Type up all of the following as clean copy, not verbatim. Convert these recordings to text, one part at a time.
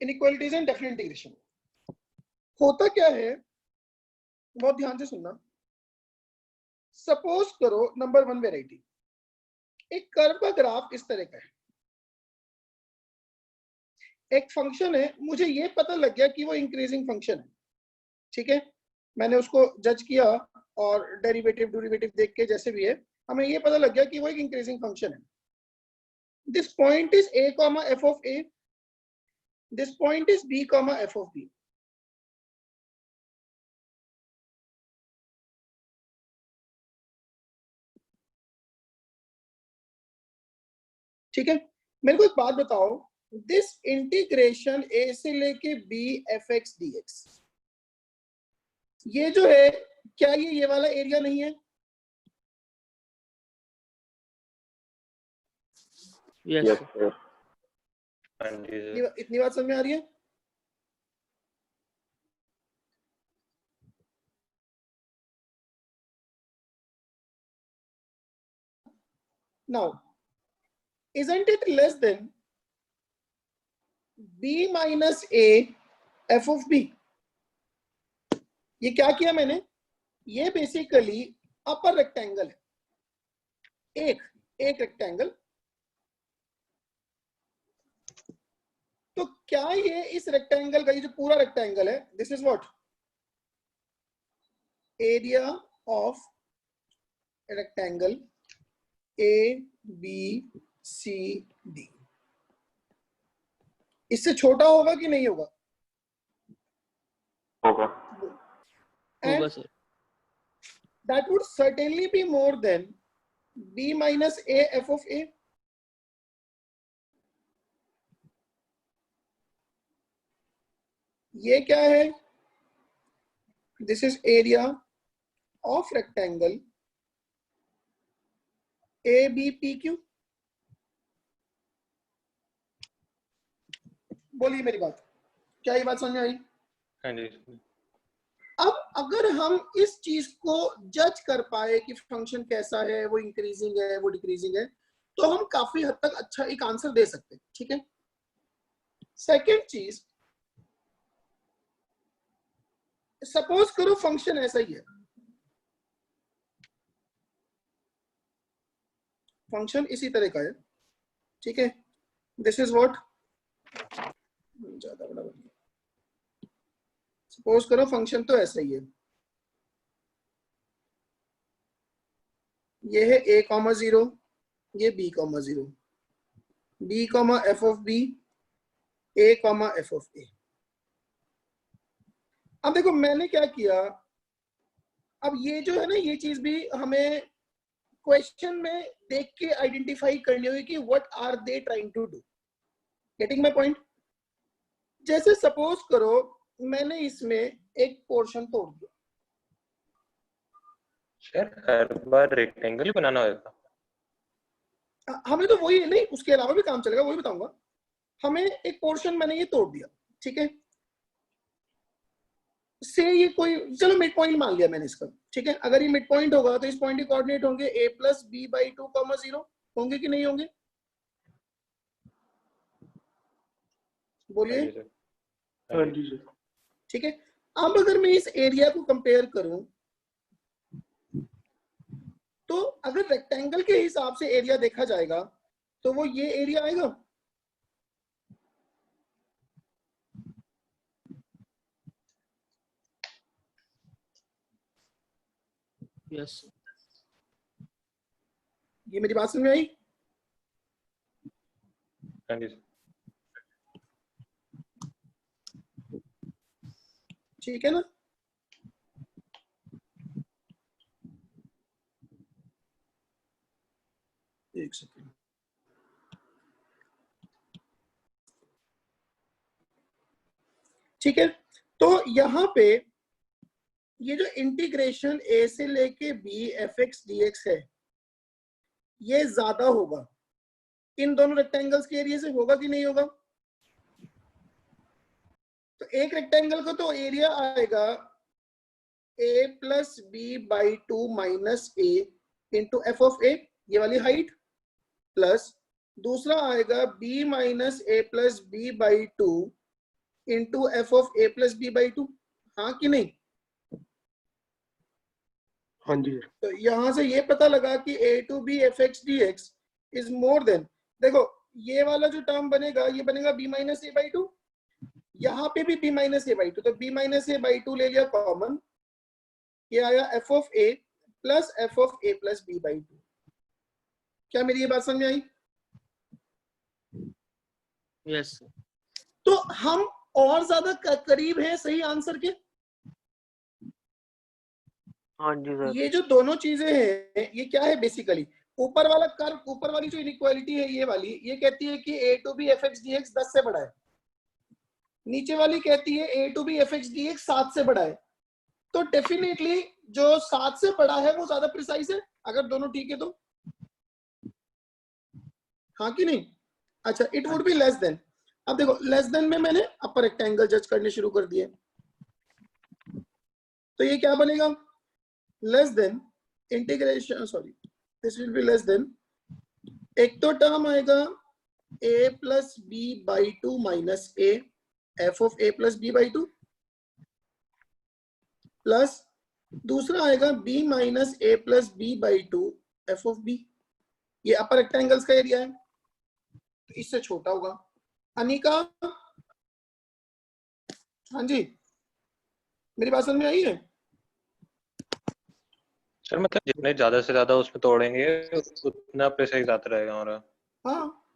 Inequalities and definite integration. होता क्या है, बहुत ध्यान से सुनना। सपोज करो नंबर 1 वेराइटी, एक कर्व का ग्राफ इस तरह का है, एक फंक्शन है, मुझे ये पता लग गया कि वो इंक्रीजिंग फंक्शन है, ठीक है, मैंने उसको जज किया और डेरिवेटिव डेरिवेटिव देख के जैसे भी है हमें ये पता लग गया कि वो एक इंक्रीजिंग फंक्शन है। This point is a comma f of a, this point is b comma f of b। ठीक है, मेरे को एक बात बताओ, दिस इंटीग्रेशन a से लेके b fx dx, ये जो है क्या ये वाला एरिया नहीं है? यस इतनी बात समझ में आ रही है? Now, isn't it less than b minus a f of b? ये क्या किया मैंने, ये बेसिकली अपर रेक्टेंगल है, एक रेक्टेंगल, तो क्या ये इस रेक्टेंगल का, ये जो पूरा रेक्टेंगल है, this is what area of rectangle A B C D, इससे छोटा होगा कि नहीं होगा? होगा। And that would certainly be more than b minus a f of a. ये क्या है? This is area of rectangle ABPQ। बोलिए मेरी बात, क्या ये बात समझ में आई? हाँ जी। अब अगर हम इस चीज को जज कर पाए कि फंक्शन कैसा है, वो इंक्रीजिंग है, वो डिक्रीजिंग है, तो हम काफी हद तक अच्छा एक आंसर दे सकते हैं, ठीक है। सेकेंड चीज, सपोज करो फंक्शन ऐसा ही है, फंक्शन इसी तरह का है, ठीक है, दिस इज व्हाट, ज्यादा बड़ा बन, सपोज करो फंक्शन तो ऐसा ही है, ये है a कॉमा 0, ये b comma 0, b comma f of b, a comma f of a। अब देखो मैंने क्या किया, अब ये जो है ना, ये चीज भी हमें क्वेश्चन में देख के आइडेंटिफाई करनी होगी कि what are they trying to do, getting my point. जैसे सपोज करो मैंने इसमें एक पोर्शन तोड़ दिया, सर हर बार रेक्टेंगल बनाना होगा? हमें तो वही नहीं, उसके अलावा भी काम चलेगा, वही बताऊंगा। हमें एक पोर्शन मैंने ये तोड़ दिया, ठीक है, से ये कोई, चलो मिड पॉइंट मान लिया मैंने इसका, ठीक है, अगर ये मिड पॉइंट होगा तो इस पॉइंट के कोऑर्डिनेट होंगे a plus b by 2 comma 0, होंगे कि नहीं होंगे? बोलिए। ठीक है, अब अगर मैं इस एरिया को कंपेयर करूं तो अगर रेक्टेंगल के हिसाब से एरिया देखा जाएगा तो वो ये एरिया आएगा, यस। ये मेरी बात समझ में आई? हाँ जी। ठीक है ना, एक सेकेंड, ठीक है, तो यहां पे ये जो इंटीग्रेशन a से लेके b fx dx है, ये ज्यादा होगा इन दोनों रेक्टेंगल्स के एरिया से, होगा कि नहीं होगा? तो एक रेक्टेंगल को तो एरिया आएगा a plus b by 2 minus a into f of a, ये वाली हाइट, प्लस दूसरा आएगा b minus a plus b by 2 into f of a plus b by two, हाँ कि नहीं? हाँ जी सर। तो यहां से ये पता लगा कि a to b f x d x is more than, देखो ये वाला जो टर्म बनेगा ये बनेगा b minus a by two, यहाँ पे भी b minus a by two, तो b minus a by two ले लिया कॉमन, ये आया f of a plus f of a plus b by two. क्या मेरी ये बात समझ में आई? यस। तो हम और ज्यादा करीब हैं सही आंसर के। हाँ जी सर। ये जो दोनों चीजें हैं ये क्या है बेसिकली, ऊपर वाला कर्व, ऊपर वाली जो इनइक्वालिटी है ये वाली, ये कहती है कि a to b f x d x 10 से बड़ा है, नीचे वाली कहती है a to b f x d x 7 से बड़ा है। तो डेफिनेटली जो 7 से बड़ा है वो ज्यादा प्रिसाइज है अगर दोनों ठीक है तो, हाँ कि नहीं? अच्छा, it would be less then. अब देखो लेस देन में मैंने अपर रेक्टेंगल जज करने शुरू कर दिए, तो ये क्या बनेगा, less than integration, sorry this will be less than, एक तो टर्म आएगा a plus b by two minus a f of a plus b by two, plus दूसरा आएगा b minus a plus b by two f of b. ये upper rectangles का area है तो इससे छोटा होगा। अनिका, हाँ जी मेरी बात समझ में आई है? सर मतलब जितने ज्यादा से ज्यादा उसमें तोड़ेंगे उतना प्रेसाइज आता रहेगा हमारा। हाँ,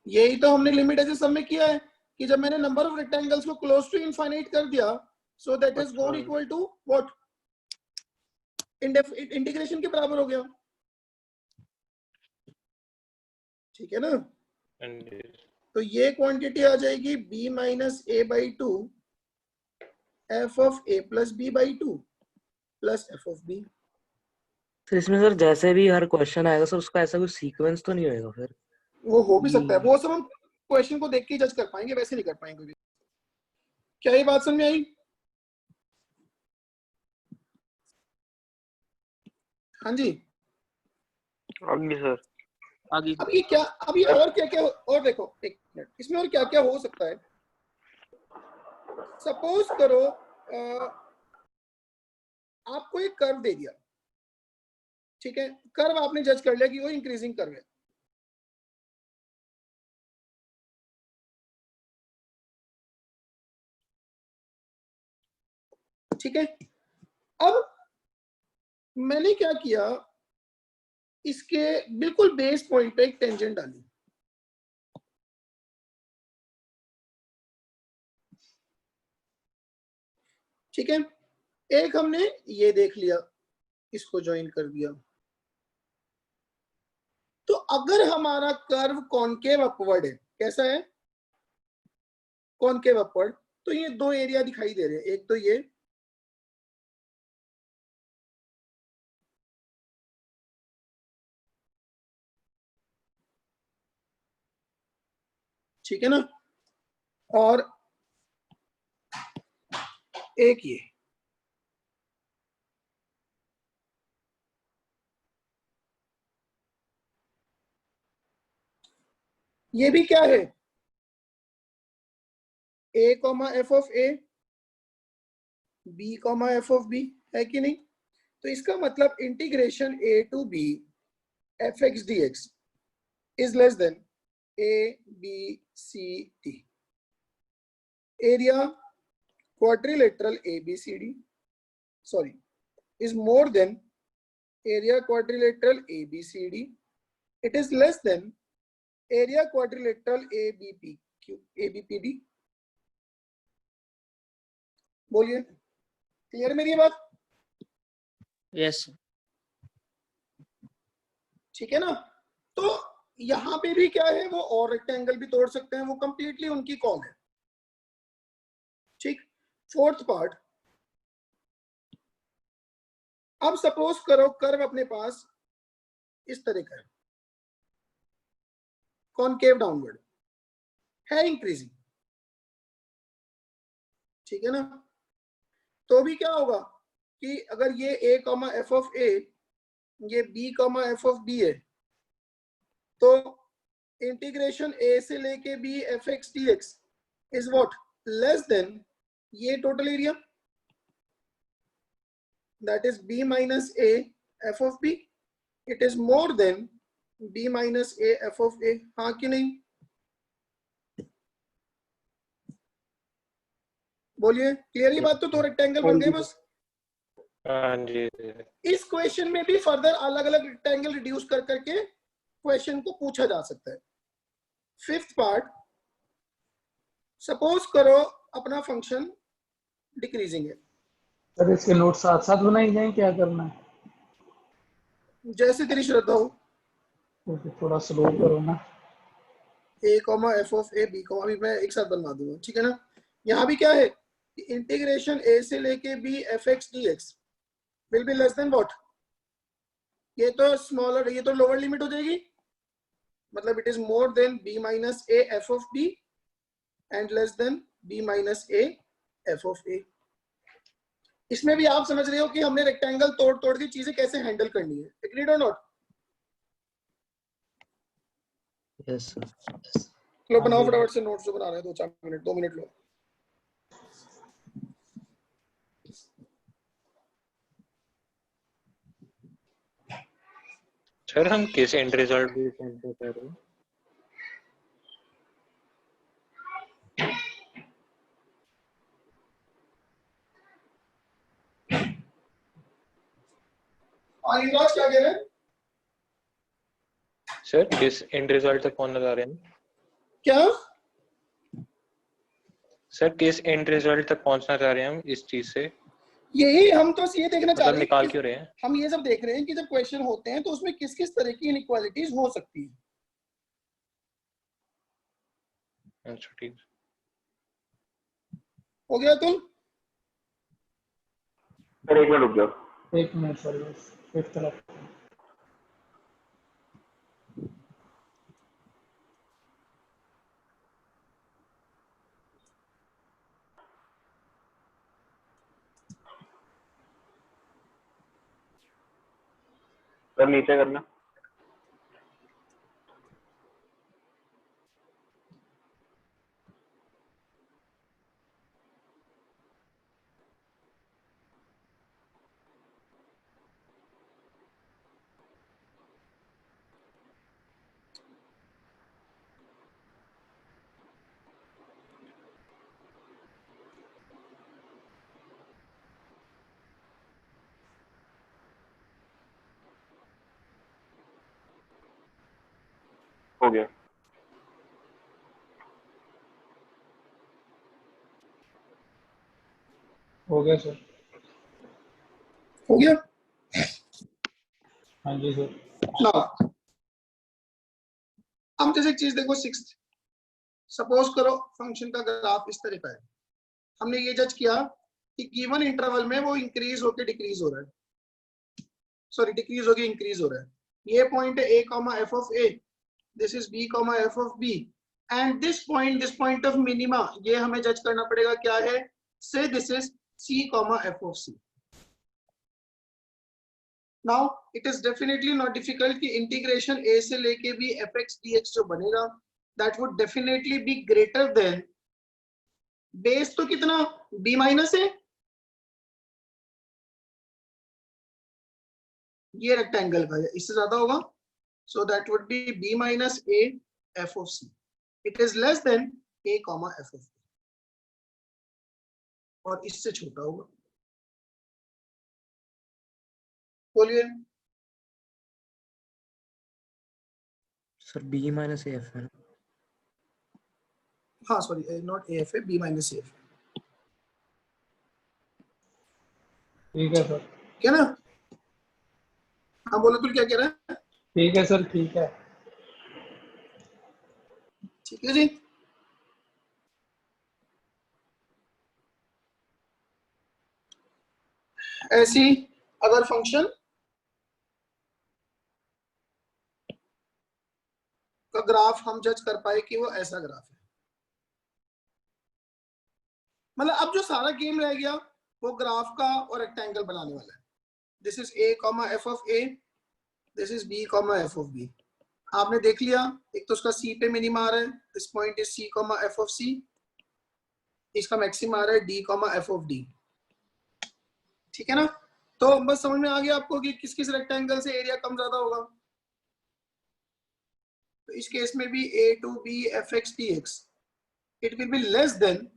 यही तो हमने लिमिट ऐसे सब में किया है कि जब मैंने नंबर ऑफ रेक्टेंगल्स को क्लोज टू इनफाइनाइट कर दिया, so that is goal equal to what, integration के बराबर हो गया, ठीक है ना? तो ये क्वांटिटी आ जाएगी b minus a by two f of a plus b by two plus f of b. तो इसमें सर जैसे भी हर क्वेश्चन आएगा सर उसका ऐसा कोई सीक्वेंस तो नहीं होएगा फिर? वो हो भी सकता है, वो सब हम क्वेश्चन को देख के जज कर पाएंगे, वैसे नहीं कर पाएंगे। क्या ये बात समझ में आई? हाँ जी आगे सर। आगे। अब ये क्या, अब ये और क्या क्या, और देखो एक मिनट, इसमें और क्या क्या हो सकता है। सपोज करो आपको एक कर्व दे दिया, ठीक है, कर्व आपने जज कर लिया कि वो इंक्रीजिंग कर्व है, ठीक है। अब मैंने क्या किया, इसके बिल्कुल बेस पॉइंट पे एक टेंजेंट डाली, ठीक है। एक हमने ये देख लिया, इसको ज्वाइन कर दिया। तो अगर हमारा कर्व कॉनकेव अपवर्ड है, कैसा है, कॉनकेव अपवर्ड, तो ये दो एरिया दिखाई दे रहे हैं, एक तो ये, ठीक है ना, और एक ये भी क्या है, a comma f of a, b comma f of b, है कि नहीं? तो इसका मतलब integration a to b f x d x is less than a b c d, area quadrilateral ABCD, sorry, is more than area quadrilateral ABCD. It is less than area quadrilateral ABPD. बोलिए, clear मेरी बात? Yes. ठीक है ना? तो यहां पे भी क्या है, वो और रेक्टेंगल भी तोड़ सकते हैं, वो कंप्लीटली उनकी कॉल है, ठीक। फोर्थ पार्ट, अब सपोज करो कर्व अपने पास इस तरह का है, कॉनकेव डाउनवर्ड है, इंक्रीजिंग, ठीक है ना? तो भी क्या होगा कि अगर ये a comma f of a, ये b comma f of b है, तो इंटीग्रेशन a से लेके b f x d x is what less than ये total area, that is b minus a f of b, it is more than b minus a f of a, हाँ कि नहीं? बोलिए, clear ये बात? तो रेक्टेंगल बन गए बस। हाँ जी। इस क्वेश्चन में भी फर्दर अलग अलग रेक्टेंगल रिड्यूस कर करके क्वेश्चन को पूछा जा सकता है। फिफ्थ पार्ट, सपोज करो अपना फंक्शन डिक्रीजिंग है। सर इसके नोट साथ साथ बनाई जाए, क्या करना है? जैसे तेरी श्रद्धा हो। तो थोड़ा स्लो करो ना। a comma f of a b comma, अभी मैं एक साथ बनवा दूंगा, ठीक है ना? यहाँ भी क्या है, इंटीग्रेशन a से लेके b f x d x will be less then what? ये तो स्मॉलर, ये तो लोअर लिमिट हो जाएगी, मतलब it is more than b minus a f of b and less than b minus a f of a। इसमें भी आप समझ रहे हो कि हमने रेक्टेंगल तोड़ तोड़ के चीजें कैसे हैंडल करनी है। एग्रीड और नॉट? Yes sir. चलो बनाओ फटाफट से नोट्स जो बना रहे हैं, 2-4 मिनट, 2 मिनट लो। सर हम किस एंड रिजल्ट भी कंपेयर कर रहे हैं? और इनलाज क्या कह रहे हैं? सर किस एंड रिजल्ट तक पहुंचना चाह रहे हैं? क्या सर किस एंड रिजल्ट तक पहुंचना चाह रहे हैं हम इस चीज से? यही हम तो ये देखना चाह मतलब रहे हैं, निकाल क्यों रहे हैं? हम ये सब देख रहे हैं कि जब क्वेश्चन होते हैं तो उसमें किस किस तरह की इनइक्वालिटीज हो सकती है। अच्छा ठीक। हो गया तुम? सर एक मिनट रुक जाओ। 1 मिनट सर, बस फिफ्थ तरफ। सर नीचे करना। हो गया। हो गया सर। हो गया। हाँ जी सर। ना हम जैसे एक चीज देखो, सिक्स्थ, सपोज करो फंक्शन का ग्राफ इस तरह का है। हमने ये जज किया कि गिवन इंटरवल में वो इंक्रीज होके डिक्रीज हो रहा है, सॉरी डिक्रीज होके इंक्रीज हो रहा है। ये पॉइंट है a comma f of a, this is b comma f of b, and this point of minima, ये हमें जज करना पड़ेगा क्या है, से this is c comma f of c। Now it is definitely not difficult कि इंटीग्रेशन a से लेके भी एफ एक्स डी एक्स जो बनेगा, that would definitely be greater then, base तो कितना b माइनस है, ये रेक्टेंगल का है, इससे ज्यादा होगा, so that would be b minus a f of c, it is less than a comma f of c, और इससे छोटा होगा। बोलिए। सर b माइनस एफ है ना? हाँ सॉरी, नॉट a f है, b माइनस a f, ठीक है सर। क्या ना? हाँ बोलो, तू क्या कह रहा है? ठीक है सर, ठीक है। ठीक है जी। ऐसी अगर फंक्शन का ग्राफ हम जज कर पाए कि वो ऐसा ग्राफ है, मतलब अब जो सारा गेम रह गया वो ग्राफ का और रेक्टेंगल बनाने वाला है। This is a comma f of a, this is b comma f of b। आपने देख लिया, एक तो उसका c पे मिनिमा आ रहा है, this point is c comma f of c, इसका मैक्सिमम आ रहा है d comma f of D, ठीक है ना। तो बस समझ में आ गया आपको कि किस किस रेक्टेंगल से एरिया कम ज्यादा होगा। तो इस केस में भी a to b f x d x it will be less than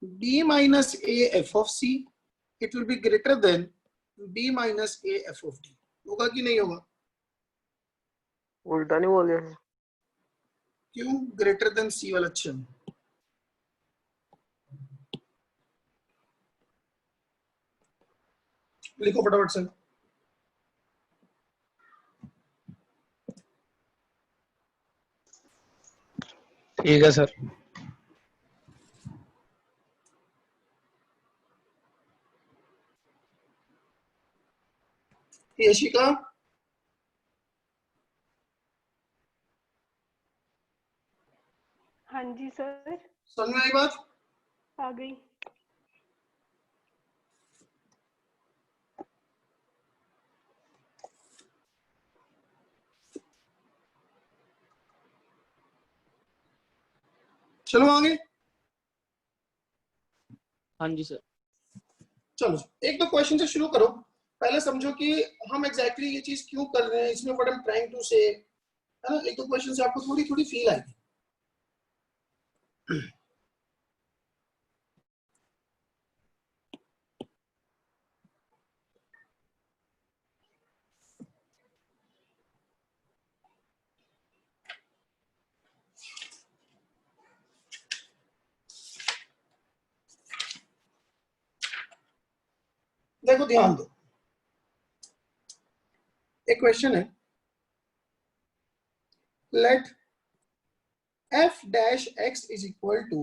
b minus a f of c, it will be greater than b minus a f of d। होगा कि नहीं होगा? उल्टा नहीं बोल रहे? क्यों? ग्रेटर देन c वाला अच्छा लिखो फटाफट से। ठीक है सर। यशिका, हाँ जी सर, समझ में आई बात? आ गई। चलो आगे। हाँ जी सर। चलो एक दो क्वेश्चन से शुरू करो। पहले समझो कि हम एग्जैक्टली ये चीज क्यों कर रहे हैं, इसमें what I am trying to say, है ना। एक दो क्वेश्चन से आपको थोड़ी थोड़ी फील आएगी। देखो ध्यान दो, एक क्वेश्चन है, late f dash x is equal to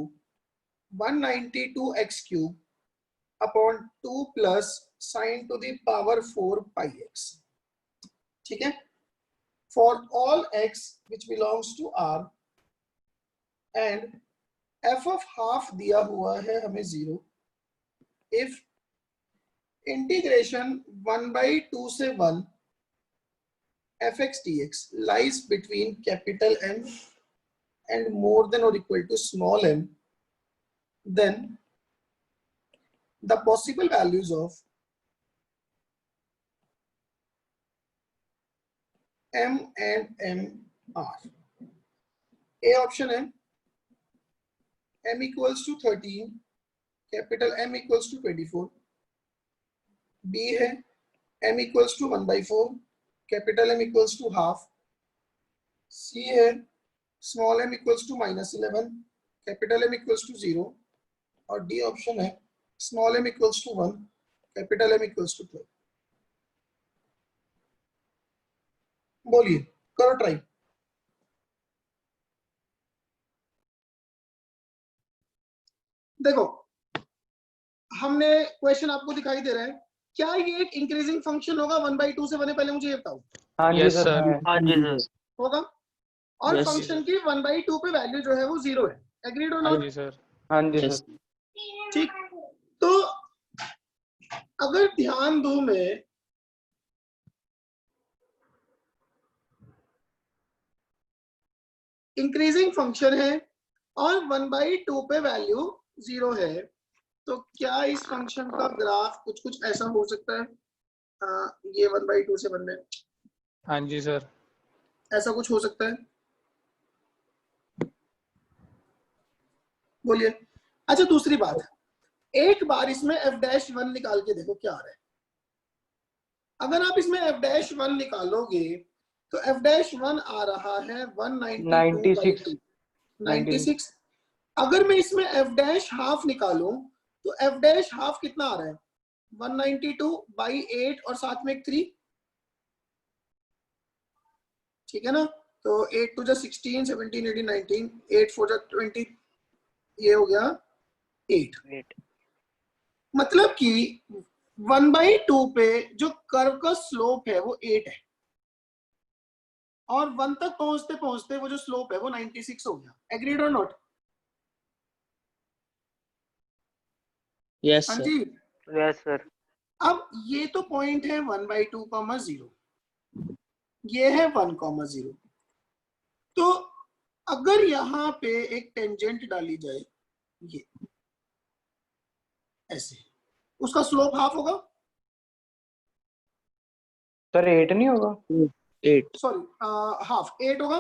192x cube upon 2 plus sin to the power 4 pi x, ठीक है। for all x which belongs to r and f of half दिया हुआ है हमें 0, if integration 1/2 से 1 fx dx lies between capital M and more than or equal to small m, then the possible values of m and m are, A option है m equals to 13, capital M equals to 24, B है m equals to 1/4, capital M equals to half, C है small m equals to -11, capital M equals to 0, और D option है small m equals to 1, capital M equals to 12। बोलिए, करो try. देखो हमने question आपको दिखाई दे रहा है, क्या ये एक इंक्रीजिंग फंक्शन होगा 1/2 से बने? पहले मुझे ये बताओ। हाँ जी सर। हाँ जी सर। होगा, और Yes, फंक्शन की 1/2 पे वैल्यू जो है वो 0 है। एग्रीड और नॉट? हाँ जी Yes. सर। ठीक। तो अगर ध्यान दूं मैं, इंक्रीजिंग फंक्शन है और 1/2 पे वैल्यू 0 है, तो क्या इस फंक्शन का ग्राफ कुछ कुछ ऐसा हो सकता है? ये 1/2 से बनने, हाँ जी सर। ऐसा कुछ हो सकता है? बोलिए। अच्छा दूसरी बात, एक बार इसमें f'1 निकाल के देखो क्या आ रहा है। अगर आप इसमें f'1 निकालोगे तो f'1 आ रहा है 192/2, 96। अगर मैं इसमें f' निकालूं तो f' कितना आ रहा है? 192/8 और साथ में 3, ठीक है ना। तो 8 to 16, 17, 18, 19, 8 4 20, ये हो गया 8। मतलब कि 1/2 पे जो कर्व का स्लोप है वो 8 है, और 1 तक पहुंचते पहुंचते वो जो स्लोप है वो 96 हो गया। एग्रीड और नॉट? Yes, हाँ sir. जी। Yes, sir. अब ये तो पॉइंट है 1/2, 0, ये है 1, 0। तो अगर यहाँ पे एक टेंजेंट डाली जाए, ये ऐसे, उसका स्लोप हाफ होगा, सर 8 नहीं होगा? 8 सॉरी हाफ 8 होगा।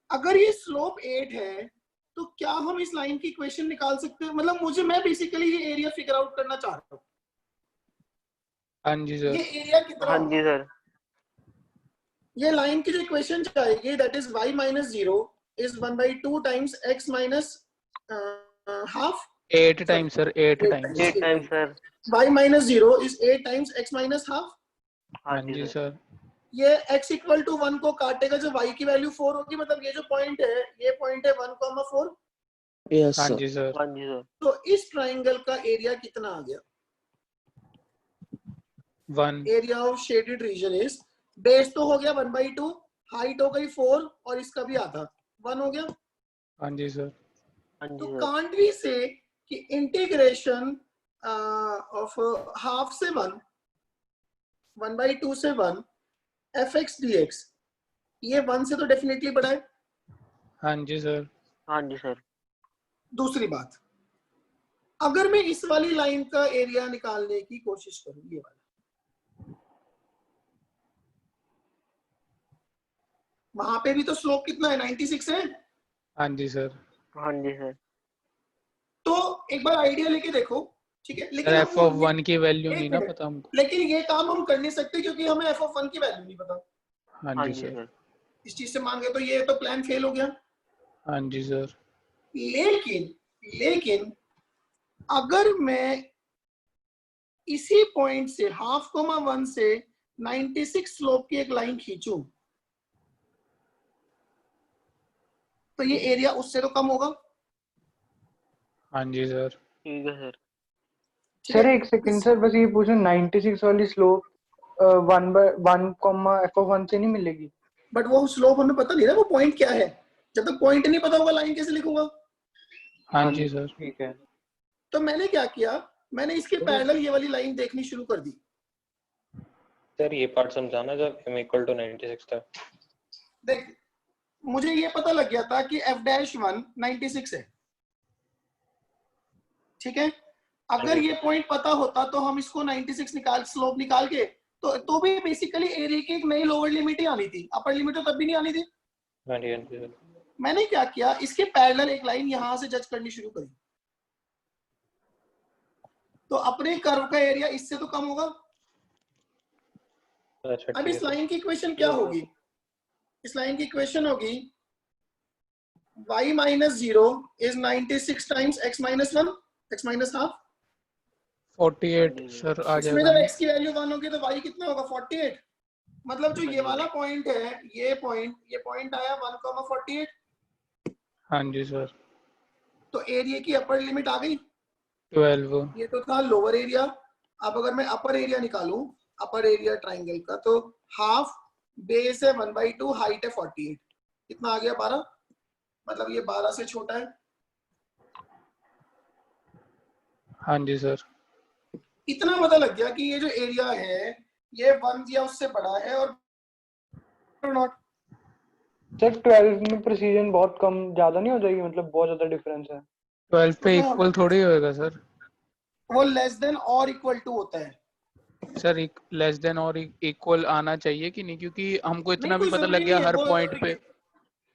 अगर ये स्लोप 8 है तो क्या हम इस लाइन की इक्वेशन निकाल सकते हैं? मतलब मैं बेसिकली ये एरिया फिगर आउट करना चाह रहा हूँ। हाँ जी सर। ये एरिया कितना हाँ होगा? जी सर। ये लाइन की जो इक्वेशन आएगी that is y minus 0 is 1/2 times x minus half 8 times sir, 8 times. 8 times sir. y minus 0 is 8 times x minus half. हाँ जी सर। ये x इक्वल टू 1 को काटेगा जब y की वैल्यू 4 होगी, मतलब ये जो पॉइंट है ये पॉइंट है 1,4। यस हाँ सर जी सर। हाँ जी सर। तो इस ट्राइंगल का एरिया कितना आ गया? 1। Area of shaded region is, base तो हो गया 1/2, हाइट हो गई 4 और इसका भी आधा 1 हो गया। हाँ जी सर। हाँ तो जी सर। कांट वी से कि इंटीग्रेशन ऑफ हाफ से 1, 1/2 से 1 fx dx, ये 1 से तो डेफिनेटली बड़ा है। हाँ जी सर। हाँ जी सर। दूसरी बात, अगर मैं इस वाली लाइन का एरिया निकालने की कोशिश करूं, ये वाला, वहां पे भी तो स्लोप कितना है? 96 है। हाँ जी सर। हाँ जी सर। तो एक बार आइडिया लेके देखो, ठीक है? सर लेकिन एफ ऑफ 1 की वैल्यू एक नहीं ना मिनट, पता हमको। लेकिन ये काम हम कर नहीं सकते क्योंकि हमें एफ ऑफ 1 की वैल्यू नहीं पता। हाँ हाँ जी जी सर। सर। इस चीज से मान गए तो ये तो प्लान फेल हो गया। हाँ जी सर। लेकिन अगर मैं इसी पॉइंट से 1/2 से 96 स्लोप की एक लाइन खींचूं तो ये एरिया उससे तो कम होगा। हाँ जी सर। ठीक है सर। ठीक सर है? एक सेकंड सर, बस ये पूछो 96 वाली स्लोप 1 एफ ऑफ 1 से नहीं मिलेगी? बट वो स्लोप हमें पता नहीं ना, वो पॉइंट क्या है। जब तक पॉइंट नहीं पता होगा लाइन कैसे लिखूंगा? हाँ जी सर। ठीक है। तो मैंने क्या किया, मैंने इसके पैरेलल ये वाली लाइन देखनी शुरू कर दी। सर ये पार्ट समझाना जब m इक्वल टू 96 था। देख, मुझे ये पता लग गया था कि f'1 96 है, ठीक है? अगर ये पॉइंट पता होता तो हम इसको 96 स्लोप निकाल के तो भी बेसिकली एरिया की एक नई लोअर लिमिट ही आनी थी, अपर लिमिट तो तब भी नहीं आनी थी। हाँ जी सर। मैंने क्या किया, इसके पैरेलल एक लाइन यहां से जज करनी शुरू करी, तो अपने कर्व का एरिया इससे तो कम होगा। अच्छा अब ठीक इस है लाइन की इक्वेशन क्या होगी? इस लाइन की इक्वेशन होगी y minus 0 is 96 times x minus 1, x minus half. 48 sir आ इसमें जाएगा जब ना? x की वैल्यू 1 होगी तो y कितना होगा? 48। मतलब जो ये वाला पॉइंट है, ये पॉइंट आया 1,48। हाँ जी सर। तो एरिया की अपर लिमिट आ गई, 12। ये तो था लोअर एरिया। अब अगर मैं अपर एरिया निकालूं, अपर एरिया ट्राइंगल का, तो हाफ बेस है 1/2, हाइट है 48, कितना आ गया? 12। मतलब ये 12 से छोटा है। हाँ जी सर। इतना पता लग गया कि ये जो एरिया है ये 1 या उससे बड़ा है और नॉट। सर 12 में प्रिसीजन बहुत कम, ज्यादा नहीं हो जाएगी? मतलब बहुत ज्यादा डिफरेंस है। 12 पे इक्वल थोड़ी होएगा सर। वो लेस देन और इक्वल टू होता है। सर लेस देन और इक्वल आना चाहिए कि नहीं? क्योंकि हमको नहीं, इतना भी कोई पता जरूरी लग नहीं गया है हर वो। पॉइंट पे।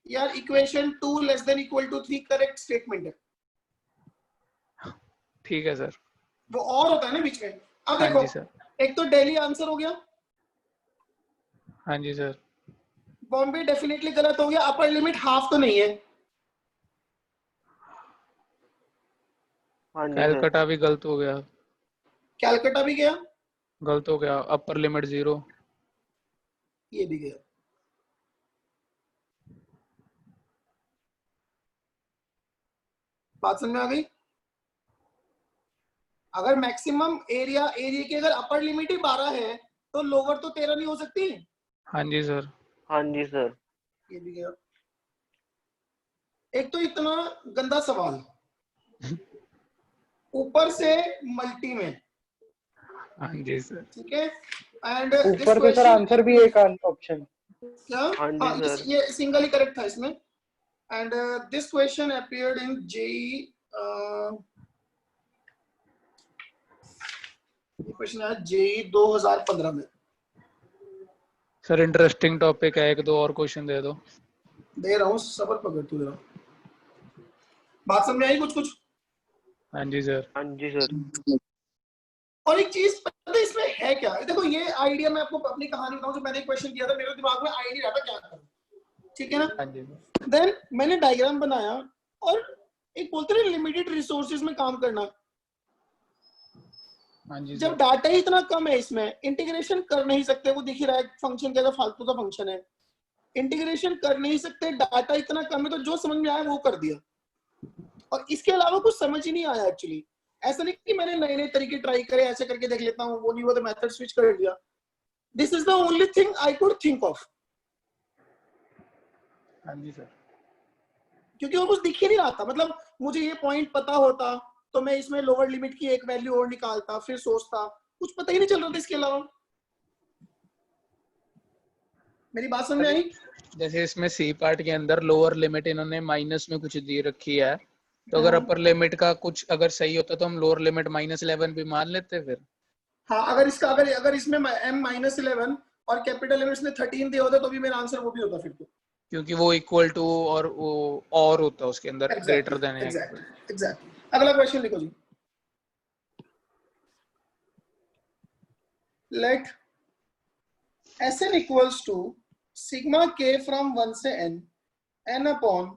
यार equation 2 less than equal to 3 correct statement है। ठीक है सर। वो और होता है ना बीच में। अब हाँ देखो, जी सर। एक तो दिल्ली आंसर हो गया, हाँ जी सर। बॉम्बे डेफिनेटली गलत हो गया, अपर लिमिट हाफ तो नहीं है। हाँ जी सर। कैलकाटा भी गलत हो गया। कैलकाटा भी गया, गलत हो गया। Upper limit 0। ये भी गया। बात समझ में आ गई? अगर मैक्सिमम एरिया की अगर अपर लिमिट ही 12 है तो लोअर तो 13 नहीं हो सकती। हाँ जी सर। हाँ जी सर। ये भी गया। एक तो इतना गंदा सवाल, ऊपर से मल्टी में, हाँ जी सर। ठीक है? एंड दिस ऊपर पे सर क्वेश्चन, आंसर भी एक ऑप्शन। क्या? हाँ जी हाँ, सर। ये सिंगल ही करेक्ट था इसमें। And this question appeared in JEE question आया जेई 2015 में। सर इंटरेस्टिंग टॉपिक है, एक दो और क्वेश्चन दे दो। दे रहा हूँ, सबर पकड़ तू जरा। बात समझ में आई कुछ कुछ? हाँ जी सर। हाँ जी सर। और एक चीज पता है इसमें है क्या? देखो ये आइडिया मैं आपको अपनी कहानी बताऊं, जो मैंने क्वेश्चन किया था मेरे दिमाग में आइडिया रहता क्या करूं, ठीक है ना? हाँ जी देन मैंने डायग्राम बनाया और एक बोलते हैं लिमिटेड रिसोर्सेज में काम करना। हाँ जी जब सर। डाटा ही इतना कम है, इसमें इंटीग्रेशन कर नहीं सकते, वो दिख ही रहा है फंक्शन कैसा फालतू का फंक्शन है, इंटीग्रेशन कर नहीं सकते, डाटा इतना कम है, तो जो समझ में आया वो कर दिया और इसके अलावा कुछ समझ ही नहीं आया एक्चुअली। ऐसा नहीं कि मैंने नए नए तरीके ट्राई करे, ऐसे करके देख लेता हूँ, वो नहीं हुआ तो मेथड स्विच कर दिया। This is the only thing I could think of, हाँ जी सर। क्योंकि और कुछ दिख ही नहीं रहा था। मतलब मुझे ये पॉइंट पता होता तो मैं इसमें लोअर लिमिट की एक वैल्यू और निकालता, फिर सोचता, कुछ पता ही नहीं चल रहा था इसके अलावा। मेरी बात समझ में आई? जैसे इसमें सी पार्ट के अंदर लोअर लिमिट इन्होंने माइनस में कुछ दे रखी है, तो अगर अपर लिमिट का कुछ अगर सही होता तो हम लोअर लिमिट -11 भी मान लेते फिर। हाँ, अगर इसका अगर इसमें m-11 और कैपिटल लिमिट इसने 13 दिया होता तो भी मेरा आंसर वो भी होता फिर तो, क्योंकि वो इक्वल टू और वो और होता है उसके अंदर ग्रेटर देन है। एग्जैक्टली। अगला क्वेश्चन लिखो जी। Let Sn equals to sigma k from 1 से n, n upon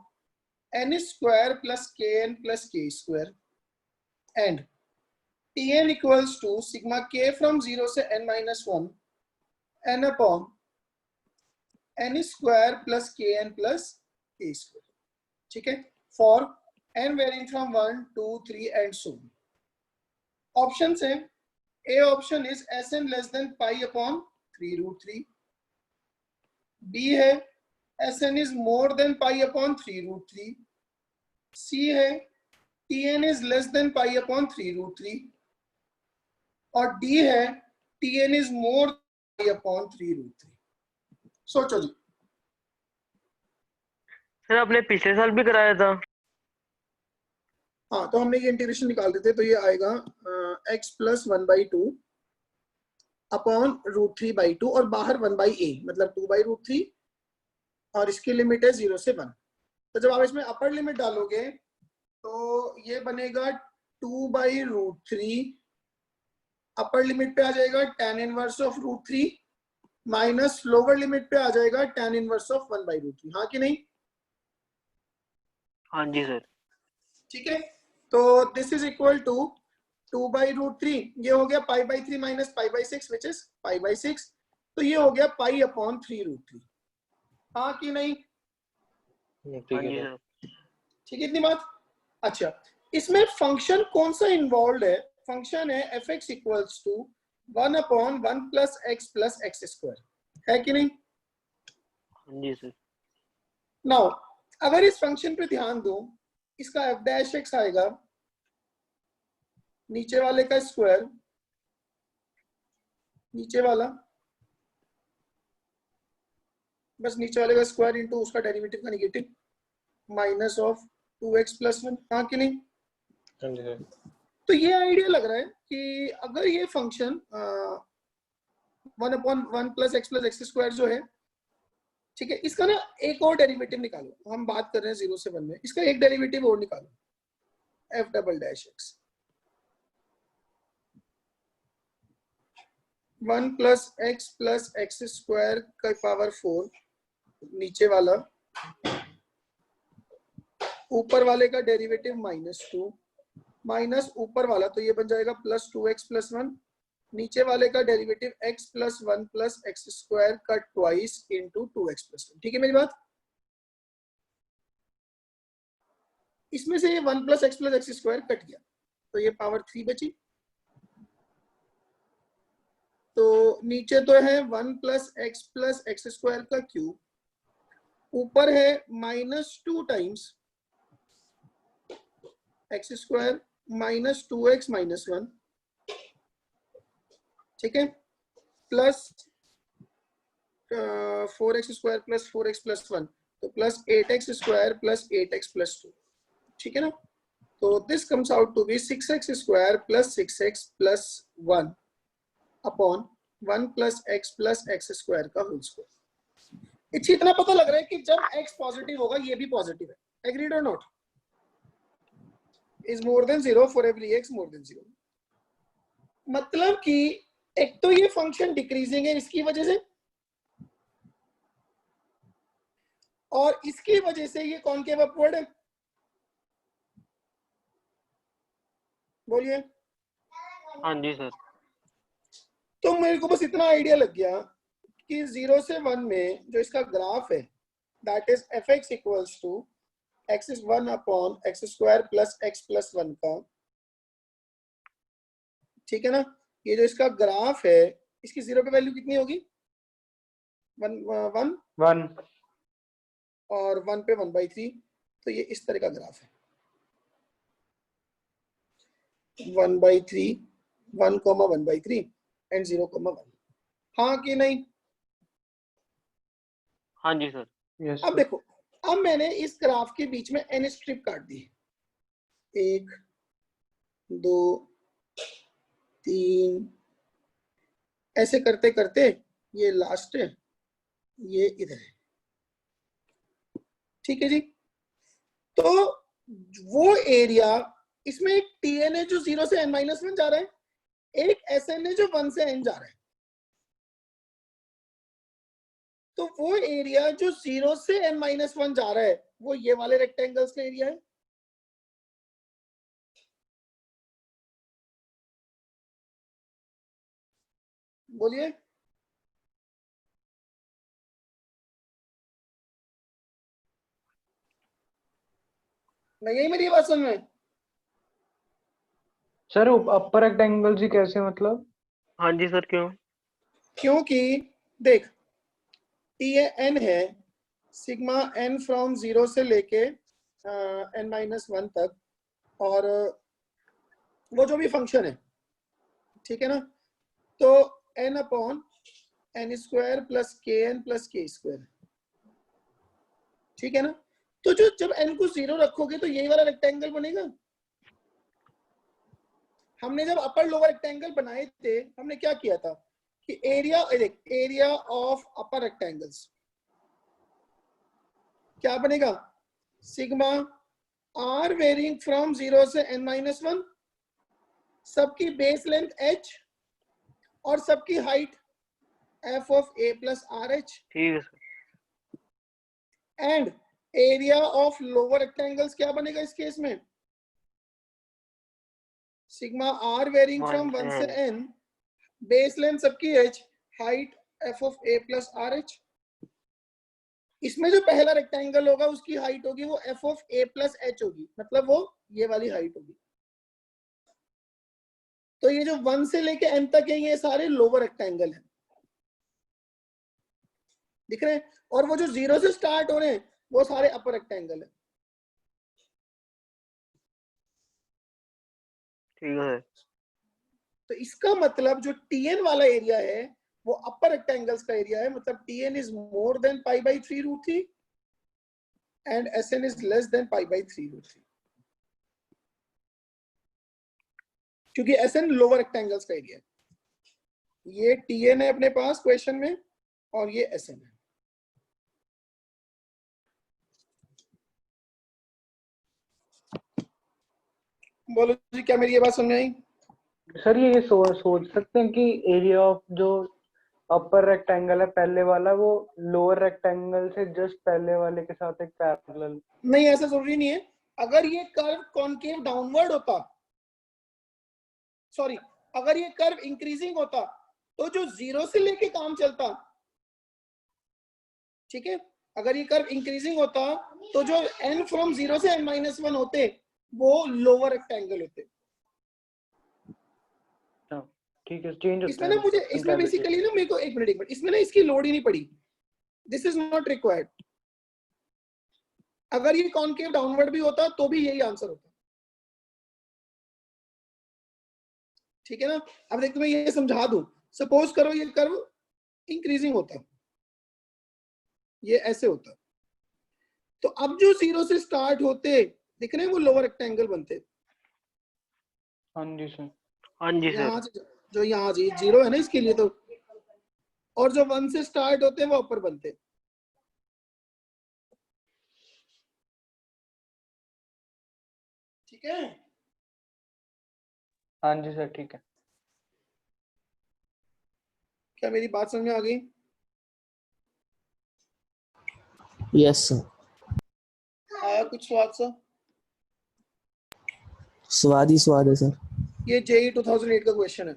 n square plus kn plus k square, and Tn equals to sigma k from 0 से n minus 1, n upon n square plus kn plus k square, ठीक है, for n varying from 1 2 3 and so. Option है, A option is Sn less than pi upon 3√3, B है Sn is more than pi upon 3√3, C है Tn is less than pi upon 3√3 और D है Tn is more pi upon 3√3। सोचो जी। Sir आपने पिछले साल भी कराया था। हाँ, तो हमने ये इंटीग्रेशन निकाल देते, तो ये आएगा x प्लस 1/2 अपॉन √3/2 और बाहर 1/a मतलब 2/√3 और इसकी लिमिट है 0 से 1। तो जब आप इसमें अपर लिमिट डालोगे तो ये बनेगा 2/√3, अपर लिमिट पे आ जाएगा tan inverse of √3 minus lower limit पे आ जाएगा tan इनवर्स ऑफ 1/√3। हाँ कि नहीं? हाँ जी सर। ठीक है, तो दिस इज इक्वल टू 2/√3, ये हो गया π/3 माइनस π/6 विच इज π/6, तो ये हो गया पाई अपॉन 3√3। हाँ कि नहीं? ठीक है सर। ठीक है, इतनी बात। अच्छा, इसमें फंक्शन कौन सा इन्वॉल्व है? फंक्शन है f(x) equals to 1 upon 1 plus x plus x square, है कि नहीं? हाँ जी सर। नाउ अगर इस फंक्शन पे ध्यान दो, इसका f' आएगा नीचे वाले का स्क्वायर, नीचे वाला बस नीचे वाले का स्क्वायर इंटू उसका डेरिवेटिव का negative minus of 2x plus 1। हाँ कि नहीं? तो ये आइडिया लग रहा है कि अगर ये function 1 upon 1 plus x square जो है, ठीक है, इसका ना एक और डेरिवेटिव निकालो। हम बात कर रहे हैं 0 से 1 में, इसका एक डेरिवेटिव और निकालो, f'(x) 1 प्लस x स्क्वायर का पावर 4, नीचे वाला, ऊपर वाले का डेरिवेटिव -2 माइनस ऊपर वाला, तो ये बन जाएगा प्लस 2x प्लस 1, नीचे वाले का derivative x plus 1 plus x square का ट्वाइस इंटू 2x प्लस 1। ठीक है मेरी बात? इसमें से ये 1 प्लस x स्क्वायर कट गया, तो ये पावर 3 बची, तो नीचे तो है 1 प्लस x स्क्वायर का क्यूब, ऊपर है -2 times x square minus 2x minus 1, ठीक है, plus 4x square plus 4x plus 1, तो plus 8x square plus 8x plus 2। ठीक है ना? तो this comes out to be 6x square plus 6x plus 1 upon 1 plus x square का whole square. इससे इतना पता लग रहा है कि जब x पॉजिटिव होगा ये भी पॉजिटिव है। एग्रीड और not? Is more than 0 for every x more than 0। मतलब कि एक तो ये फंक्शन डिक्रीजिंग है इसकी वजह से, और इसकी वजह से ये कॉनकेव अपवर्ड है। बोलिए। हाँ जी सर। तो मेरे को बस इतना आइडिया लग गया कि 0 से 1 में जो इसका ग्राफ है that is f x equals to x is 1 upon x square plus x plus 1 का, ठीक है ना। ये जो इसका ग्राफ है इसकी 0 पे वैल्यू कितनी होगी? 1 और 1 पे 1/3। तो ये इस तरह का ग्राफ है 1/3 1, 1/3 एंड 0, 1। हाँ कि नहीं? हाँ जी सर। यस अब देखो, अब मैंने इस ग्राफ के बीच में n स्ट्रिप काट दी, 1 2 3, ऐसे करते करते ये लास्ट है, ये इधर है, ठीक है जी। तो वो एरिया, इसमें एक Tn है जो 0 से n-1 जा रहा है, एक Sn है जो 1 से n जा रहा है। तो वो एरिया जो 0 से n-1 जा रहा है वो ये वाले रेक्टेंगल्स का एरिया है। बोलिए। नहीं आई मेरी बात समझ में? सर अपर रेक्टेंगल जी कैसे मतलब? हाँ जी सर। क्यों? क्योंकि देख Tn है सिग्मा n फ्रॉम 0 से लेके n-1 तक, और वो जो भी फंक्शन है, ठीक है ना। तो n upon n square plus के एन प्लस के स्क्वायर, ठीक है ना। तो जो जब n को 0 रखोगे तो यही वाला रेक्टेंगल बनेगा। हमने जब अपर लोअर रेक्टेंगल बनाए थे हमने क्या किया था कि एरिया ऑफ अपर रेक्टेंगल्स क्या बनेगा? सिग्मा r वेरिंग फ्रॉम 0 से n-1, सबकी बेस लेंथ h और सबकी height f of a plus R H, ठीक है sir. And area of lower rectangles क्या बनेगा इस केस में? सिग्मा r वेरिंग फ्रॉम 1 से n, बेस लेंथ सबकी h, height f of a plus R H. इसमें जो पहला रेक्टेंगल होगा उसकी हाइट होगी वो f of a plus h होगी, मतलब वो ये वाली हाइट होगी। तो ये जो 1 से लेके n तक है ये सारे लोअर रेक्टेंगल हैं, दिख रहे हैं। और वो जो 0 से स्टार्ट हो रहे हैं वो सारे अपर रेक्टेंगल है। ठीक है। तो इसका मतलब जो Tn वाला एरिया है वो अपर रेक्टेंगल्स का एरिया है, मतलब Tn is more than π/3√3 and Sn is less than π/3√3, क्योंकि Sn लोअर रेक्टेंगल्स का एरिया है। ये Tn है अपने पास क्वेश्चन में और ये Sn है। बोलो जी, क्या मेरी ये बात समझ आई? सर ये सोच सकते हैं कि एरिया ऑफ जो अपर रेक्टेंगल है पहले वाला वो लोअर रेक्टेंगल से जस्ट पहले वाले के साथ एक पैरेलल? नहीं, ऐसा जरूरी नहीं है। अगर ये कर्व कॉनकेव डाउनवर्ड होता, सॉरी, अगर ये कर्व इंक्रीजिंग होता तो जो 0 से लेके काम चलता, ठीक है। अगर ये कर्व इंक्रीजिंग होता तो जो n फ्रॉम 0 से n-1 होते वो लोअर रेक्टेंगल होते। ठीक है, चेंज होता इसमें है ना मुझे इसमें बेसिकली ना मेरे को एक मिनट इसमें ना इसकी लोड ही नहीं पड़ी। This is not required. अगर ये कॉनकेव डाउनवर्ड भी होता तो भी यही आंसर होता, ठीक है ना। अब देखो मैं ये समझा दूं, सपोज करो ये कर्व इंक्रीजिंग होता, ये ऐसे होता, तो अब जो 0 से स्टार्ट होते दिख रहे हैं वो लोअर रेक्टेंगल बनते। हाँ जी सर। हाँ जी यहाँ सर। से जो यहाँ जी 0 है ना इसके लिए तो, और जो 1 से स्टार्ट होते हैं वो अपर बनते हैं। ठीक है, हाँ जी सर ठीक है। क्या मेरी बात समझ में आ गई? Yes sir. आया कुछ स्वाद सा? स्वाद ही स्वाद है सर। ये जेई 2008 का क्वेश्चन है।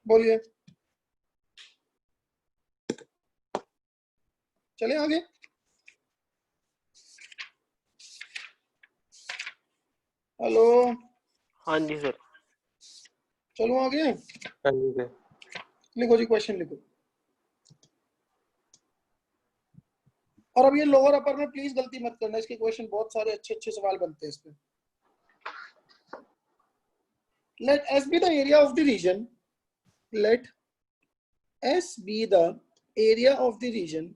बोलिए, चले आगे। हेलो, हाँ जी सर। चलो आगे। हाँ जी सर। लिखो जी, क्वेश्चन लिखो। और अब ये लोअर अपर में प्लीज गलती मत करना, इसके क्वेश्चन बहुत सारे अच्छे अच्छे सवाल बनते हैं इसमें। Let S be the area of the region, let S be the area of the region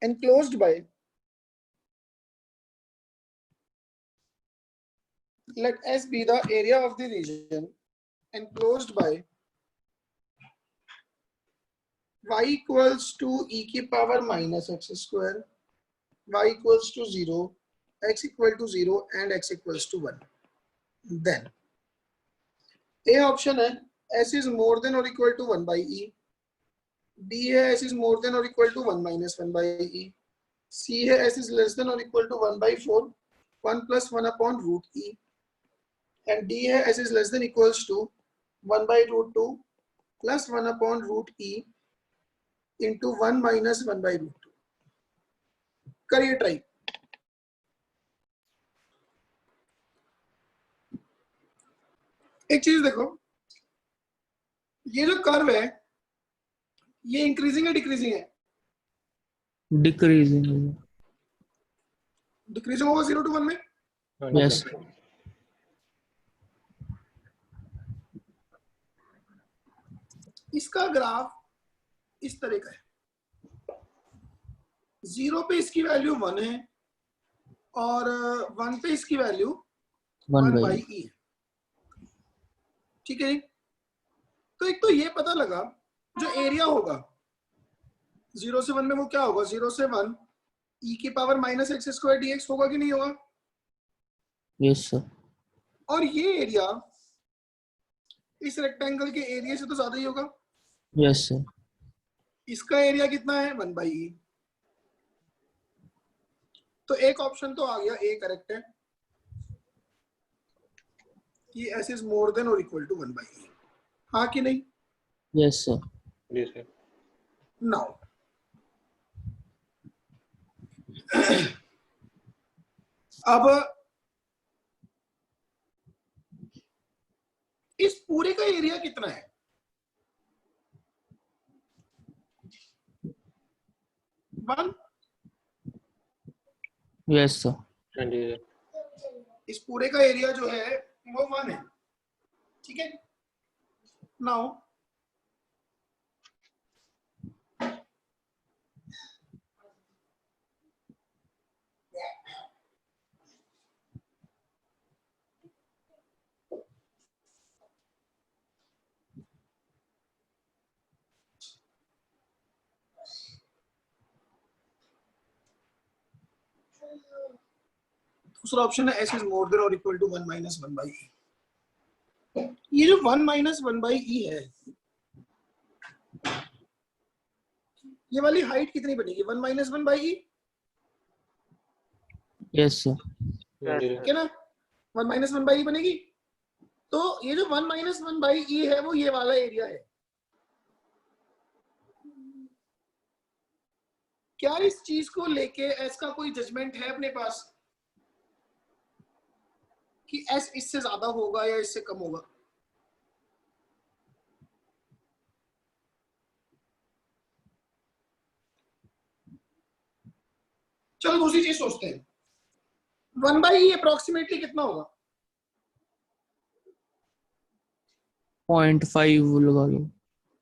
enclosed by, let S be the area of the region enclosed by y equals to e की power minus x square, y equals to 0, x equal to 0 and x equals to 1. Then A option है s is more than or equal to 1 by e, B है s is more than or equal to 1 minus 1 by e, C है s is less than or equal to 1 by 4, 1 plus 1 upon root e, and D है s is less than equals to 1 by root 2 plus 1 upon root e into 1 minus 1 by root 2. करिए try. एक चीज देखो, ये जो curve है ये increasing है डिक्रीजिंग है? डिक्रीजिंग। डिक्रीजिंग होगा 0 to 1 में। हाँ जी यस। सर। इसका ग्राफ इस तरह का है, 0 पे इसकी वैल्यू 1 है और 1 पे इसकी वैल्यू 1 1 by बाई। e है। ठीक है, तो एक तो ये पता लगा जो एरिया होगा 0 से 1 में वो क्या होगा, 0 से 1 e की power minus x square dx होगा कि नहीं होगा? Yes sir. और ये एरिया इस रेक्टेंगल के एरिया से तो ज्यादा ही होगा। Yes sir. इसका एरिया कितना है, 1 by e। तो एक ऑप्शन तो आ गया, ए करेक्ट है कि s is more than or equal to 1 by e। हाँ कि नहीं? Yes sir. जी सर। नाउ अब इस पूरे का एरिया कितना है? 1। Yes sir. हाँ जी सर। इस पूरे का एरिया जो है वो 1 है। ठीक है, नाउ दूसरा ऑप्शन है s is more than or equal to 1 minus 1 by e। ये जो 1 minus 1 by e है, ये वाली हाइट कितनी बनेगी, 1 minus 1 by e? Yes sir. हाँ जी ठीक है ना, 1 minus 1 by e बनेगी। तो ये जो 1 minus 1 by e है वो ये वाला एरिया है। क्या इस चीज को लेके s का कोई जजमेंट है अपने पास कि s इससे ज्यादा होगा या इससे कम होगा? चलो दूसरी चीज सोचते हैं, 1 by e अप्रोक्सीमेटली कितना होगा? 0.5 लगा लो।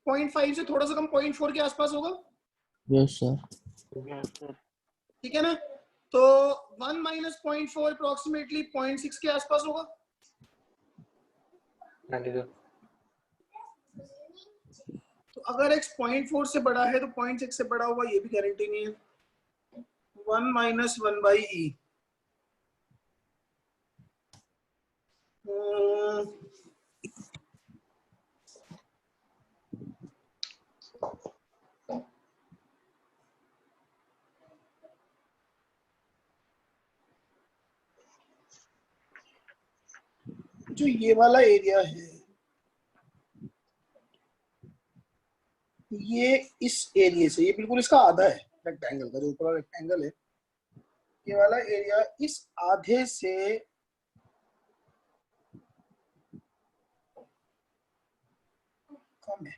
0.5 से थोड़ा सा कम 0.4 के आसपास होगा, यस सर, यस सर, ठीक है ना? तो 1 माइनस 0.4 अप्रोक्सीमेटली 0.6 के आसपास होगा। हाँ जी सर। तो अगर x 0.4 से बड़ा है तो 0.6 से बड़ा होगा, ये भी गारंटी नहीं है। 1 माइनस 1 बाई ई, जो ये वाला एरिया है, ये इस एरिया से, ये बिल्कुल इसका आधा है रेक्टेंगल का, जो ऊपर रेक्टेंगल है, ये वाला एरिया इस आधे से कम है।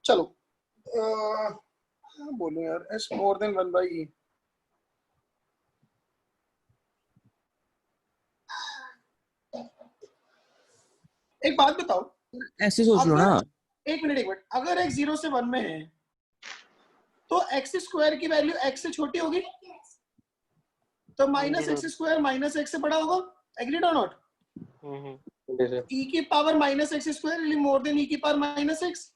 चलो बोलो यार, S more than 1 by E. एक बात बताओ, ऐसे सोच लो ना। एक मिनट, अगर x 0 से 1 में है तो x स्क्वायर की वैल्यू x से छोटी होगी, तो minus x square minus x से बड़ा होगा। एग्रीड और नॉट? जी सर। e की power minus x square more than e की पावर माइनस एक्स।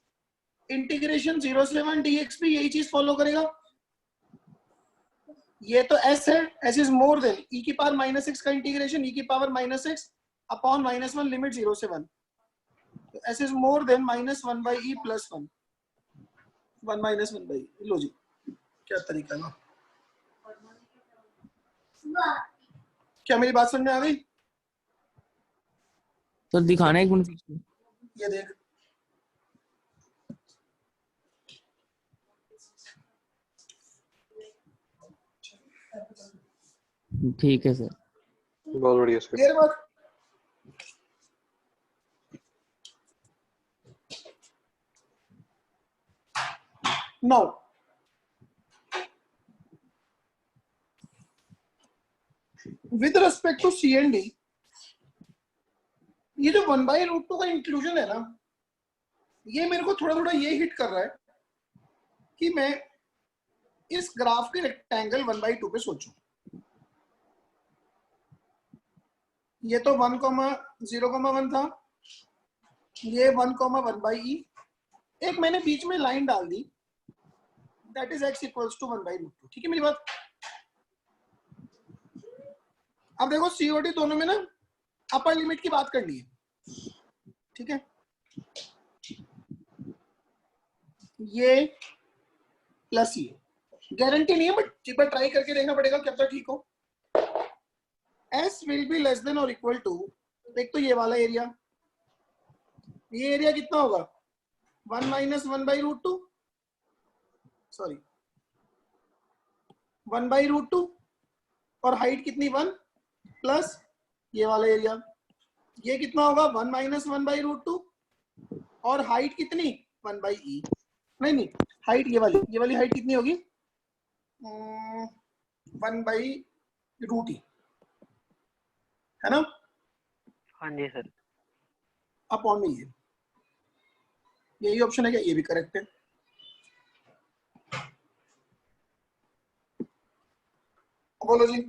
इंटीग्रेशन 0 से 1 dx भी यही चीज फॉलो करेगा। ये तो s है, s is more than e की पावर माइनस एक्स का इंटीग्रेशन e की power minus x upon minus 1 limit 0 से 1। तो s is more than minus 1 by e plus 1, 1 minus 1 by. लो जी, क्या तरीका ना, क्या मेरी बात समझ में आ गई? तो दिखाना एक मिनट। ये देख, ठीक है सर। बहुत बढ़िया सर। देर बाद now with respect to c and d, ये जो 1/√2 का इंक्लूजन है ना, ये मेरे को थोड़ा थोड़ा ये हिट कर रहा है कि मैं इस ग्राफ के रेक्टेंगल 1/2 पे सोचूं। ये तो 1,0,1 था, ये 1,1 बाई ई। एक मैंने बीच में लाइन डाल दी, that is x equals to 1/√2। ठीक है मेरी बात? अब देखो COD दोनों में ना अपर लिमिट की बात करनी है, ठीक है? ये प्लस ये गारंटी नहीं है, बट एक बार ट्राई करके देखना पड़ेगा क्या पता ठीक हो। s will be less then और इक्वल टू, एक तो ये वाला एरिया, ये एरिया कितना होगा 1 माइनस 1/√2, सॉरी 1/√2, और हाइट कितनी 1 प्लस ये वाला एरिया, ये कितना होगा 1 माइनस 1/√2, और हाइट कितनी 1 बाई ई। नहीं हाइट ये वाली हाइट कितनी होगी 1/√e, है ना? हाँ जी सर। अपॉन में ये, यही ऑप्शन है क्या? ये भी करेक्ट है। बोलो जी।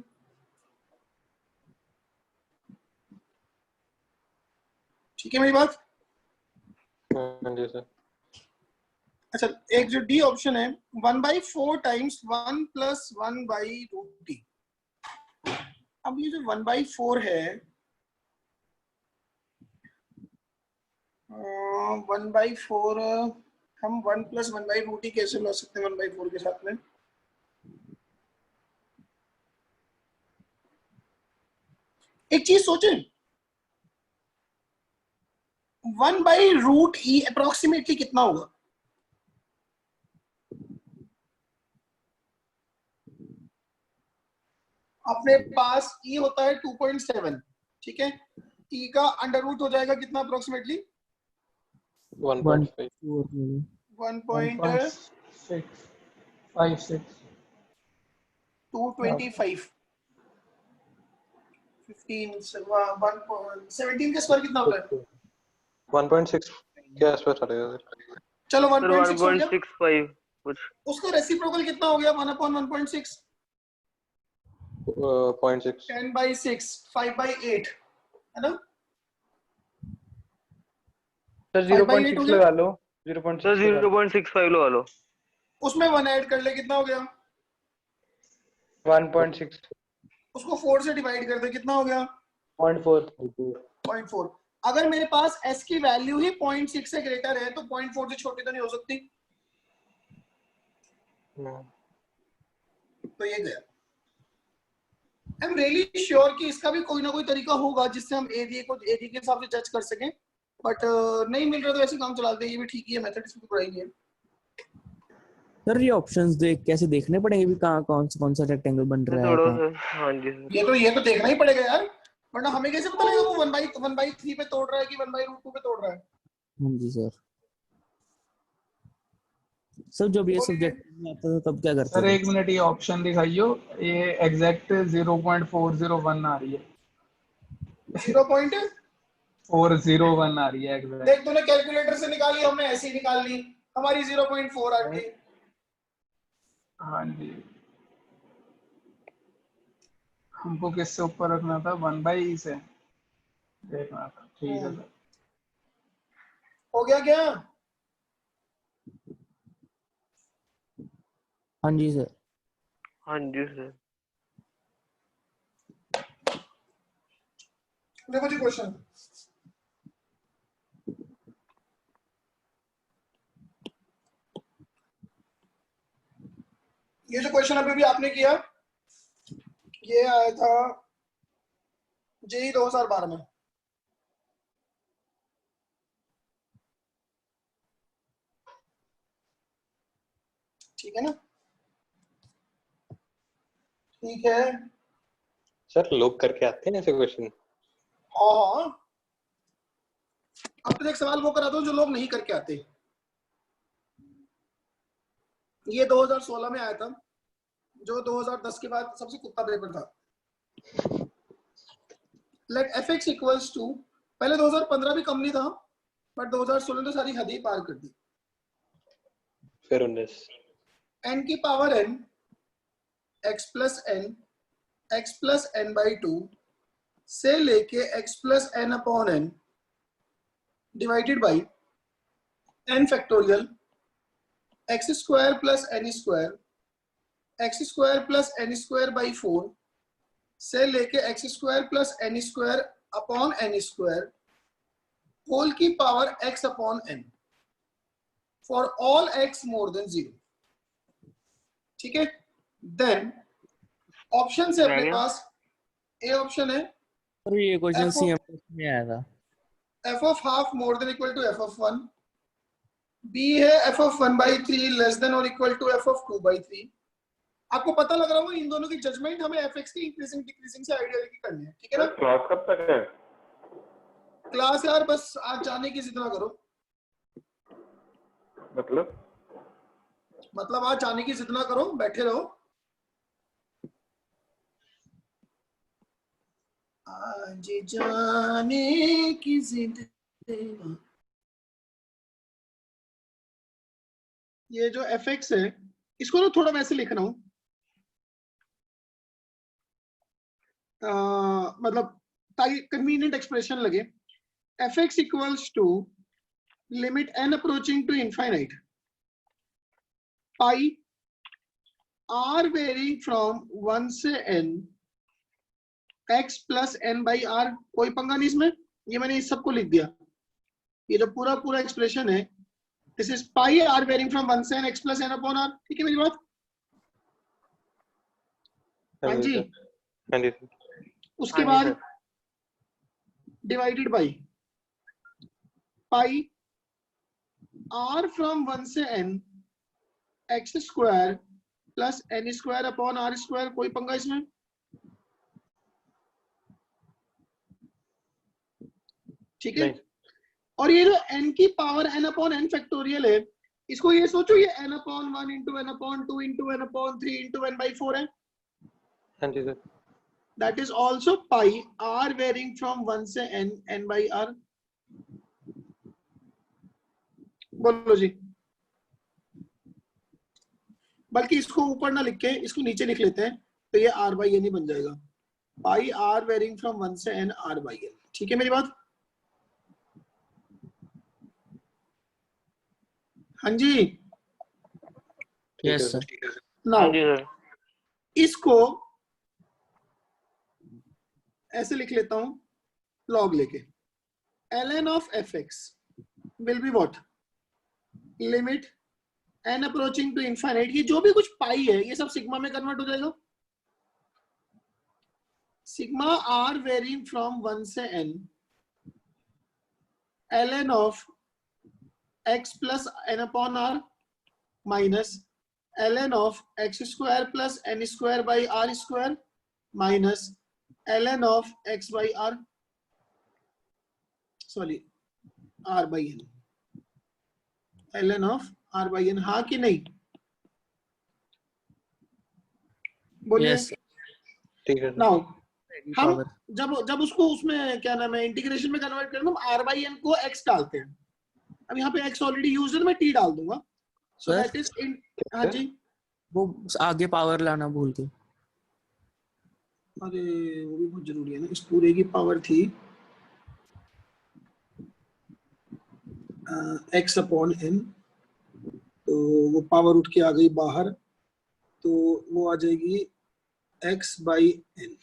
ठीक है मेरी बात? हाँ जी सर। अच्छा, एक जो डी ऑप्शन है 1/4 टाइम्स 1 प्लस 1/√t। अब ये जो 1/4 है, 1/4 हम 1 प्लस 1/√t कैसे ला सकते हैं 1/4 के साथ में? एक चीज सोचें, 1/√e अप्रोक्सीमेटली कितना होगा? अपने पास e होता है 2.7, ठीक है? e का अंडर रूट हो जाएगा कितना अप्रोक्सीमेटली 1.5। 1.656 1.225, 15 17 का स्क्वायर कितना होता है? 1.6 के आसपास आ रहेगा सर। चलो सर 1.6 हो गया। 1.65 कुछ। उसका रेसिप्रोकल कितना हो गया? 1/1.6 0.6 10/6 5/8 है ना? सर 5/8 हो 0.6 गया। लगा लो, 0.6 सर लगा लो। 0.65 लगा लो। उसमें 1 ऐड कर ले, कितना हो गया? 1.6 उसको 4 से डिवाइड कर दे, कितना हो गया? 0.4 0.4। अगर मेरे पास s की वैल्यू ही 0.6 से ग्रेटर है तो 0.4 से छोटी तो नहीं हो सकती। तो ये गया। आई एम रियली श्योर कि इसका भी कोई ना कोई तरीका होगा जिससे हम एरिया को एरिया के हिसाब से जज कर सकें, बट नहीं मिल रहा तो ऐसे काम चलाते हैं। ये भी ठीक ही है, मेथड इसमें बुराई नहीं है। सर ये ऑप्शंस कैसे देखने पड़ेंगे भी कहाँ कौन सा रेक्टेंगल बन रहा है थोड़ा कहाँ? सा हाँ जी सर। ये तो देखना ही पड़ेगा यार, वरना हमें कैसे पता लगेगा वो 1/3 पे तोड़ रहा है कि 1/√2 पे तोड़ रहा है। हाँ जी सर। सर जब ये सब्जेक्ट में आता था तब क्या करते सर थे? 1 मिनट, ये ऑप्शन दिखाइयो। ये एग्जैक्ट 0.401 आ रही है। 401 आ रही है एग्जैक्ट। देख, तूने कैलकुलेटर से निकाली, हमने ऐसे ही निकाल ली, हमारी 0.4 आ गई। हाँ जी, हमको किससे ऊपर रखना था? 1/e से देखना था। ठीक है सर। हो गया क्या? हाँ जी सर। हाँ जी सर। देखो जी क्वेश्चन, ये जो क्वेश्चन अभी भी आपने किया ये आया था जेई 2012 में। ठीक है ना? ठीक है। सर लोग करके आते हैं ऐसे क्वेश्चन? हाँ, अब तो एक सवाल वो कराता हूँ जो लोग नहीं करके आते। ये 2016 में आया था, जो 2010 के बाद सबसे कुत्ता पेपर था। लेट fx इक्वल्स टू, पहले 2015 भी कम नहीं था, बट 2016 तो सारी हद ही पार कर दी। फिर 19 n की power n x plus n/2 से लेके x plus n upon n divided by n factorial x square plus n square x square plus n square by 4 से लेके x square plus n square upon n square whole की power x upon n for all x more than 0। ठीक है? Then option से अपने पास A option है, sir ये क्वेश्चन सीएम में आया था। f of half more than equal to f of 1, b है f of 1/3 लेस देन और इक्वल टू f of 2/3। आपको पता लग रहा होगा इन दोनों की जजमेंट हमें fx की इंक्रीजिंग डिक्रीजिंग से आइडिया लेके करनी है। ठीक है ना? क्लास कब तक है? क्लास यार बस आज जाने की जिद ना करो। मतलब आज जाने की जिद ना करो, बैठे रहो। आज जाने की जिद। ये जो fx है इसको ना थोड़ा वैसे लिख रहा हूं, मतलब ताकि कन्वीनियंट एक्सप्रेशन लगे। fx equals to limit n approaching to infinite pi r varying from 1 से n x plus n by r। कोई पंगा नहीं इसमें, ये मैंने इस सबको लिख दिया। ये जो पूरा एक्सप्रेशन है this is pi r varying from 1 से n x plus n upon r। ठीक है मेरी बात? हाँ जी। हाँ जी। उसके बाद divided by pi r from 1 से n x square plus n square upon r square. कोई पंगा इसमें? ठीक है? और ये जो n की power n upon n factorial है, इसको ये सोचो ये n upon 1 into n upon 2 into n upon 3 into n by 4 है। हाँ जी sir. That is also pi r varying from 1 से n, n बाई आर। बोलो जी। बल्कि इसको ऊपर ना लिख के इसको नीचे लिख लेते हैं, तो ये r बाई n ही बन जाएगा। पाई आर वेरिंग फ्रॉम 1 से n r बाई n। ठीक है मेरी बात? हाँ जी। Yes sir. हाँ नाउ जी सर। इसको ऐसे लिख लेता हूं लॉग लेके, ln of fx will be what? Limit n approaching to infinite, ये जो भी कुछ पाई है ये सब सिग्मा में कन्वर्ट हो जाएगा। सिग्मा r वेरिंग फ्रॉम 1 से n ln of x plus n upon r minus ln of x square plus n square by r square minus ln of x by r, sorry r by n, ln of r by n। हाँ कि नहीं? बोलिए। Yes ठीक है। Now हम power. जब उसको उसमें क्या नाम है इंटीग्रेशन में कन्वर्ट करना, हम r by n को x डालते हैं। अब यहाँ पे x ऑलरेडी यूज्ड है तो मैं t डाल दूंगा। So sir? That is in, हाँ जी। वो आगे पावर लाना भूल गए। अरे वो भी बहुत जरूरी है ना, इस पूरे की पावर थी x अपॉन n, तो वो पावर उठ के आ गई बाहर, तो वो आ जाएगी x बाई n।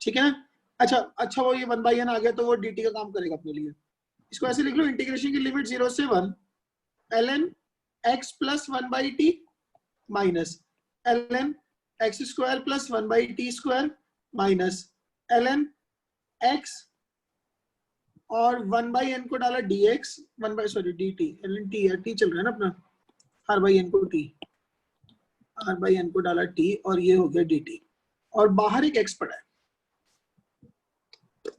ठीक है ना? अच्छा वो ये 1 बाई n आ गया तो वो dt का काम करेगा अपने लिए। इसको ऐसे लिख लो, इंटीग्रेशन की लिमिट 0 से 1 ln x plus 1 by T minus ln x square plus 1 by T square minus ln x और 1 बाई n को डाला dx, 1 by sorry dt, ln t है, t चल रहा है ना अपना, r बाई n को t, r बाई n को डाला t और ये हो गया dt, और बाहर एक x पड़ा है।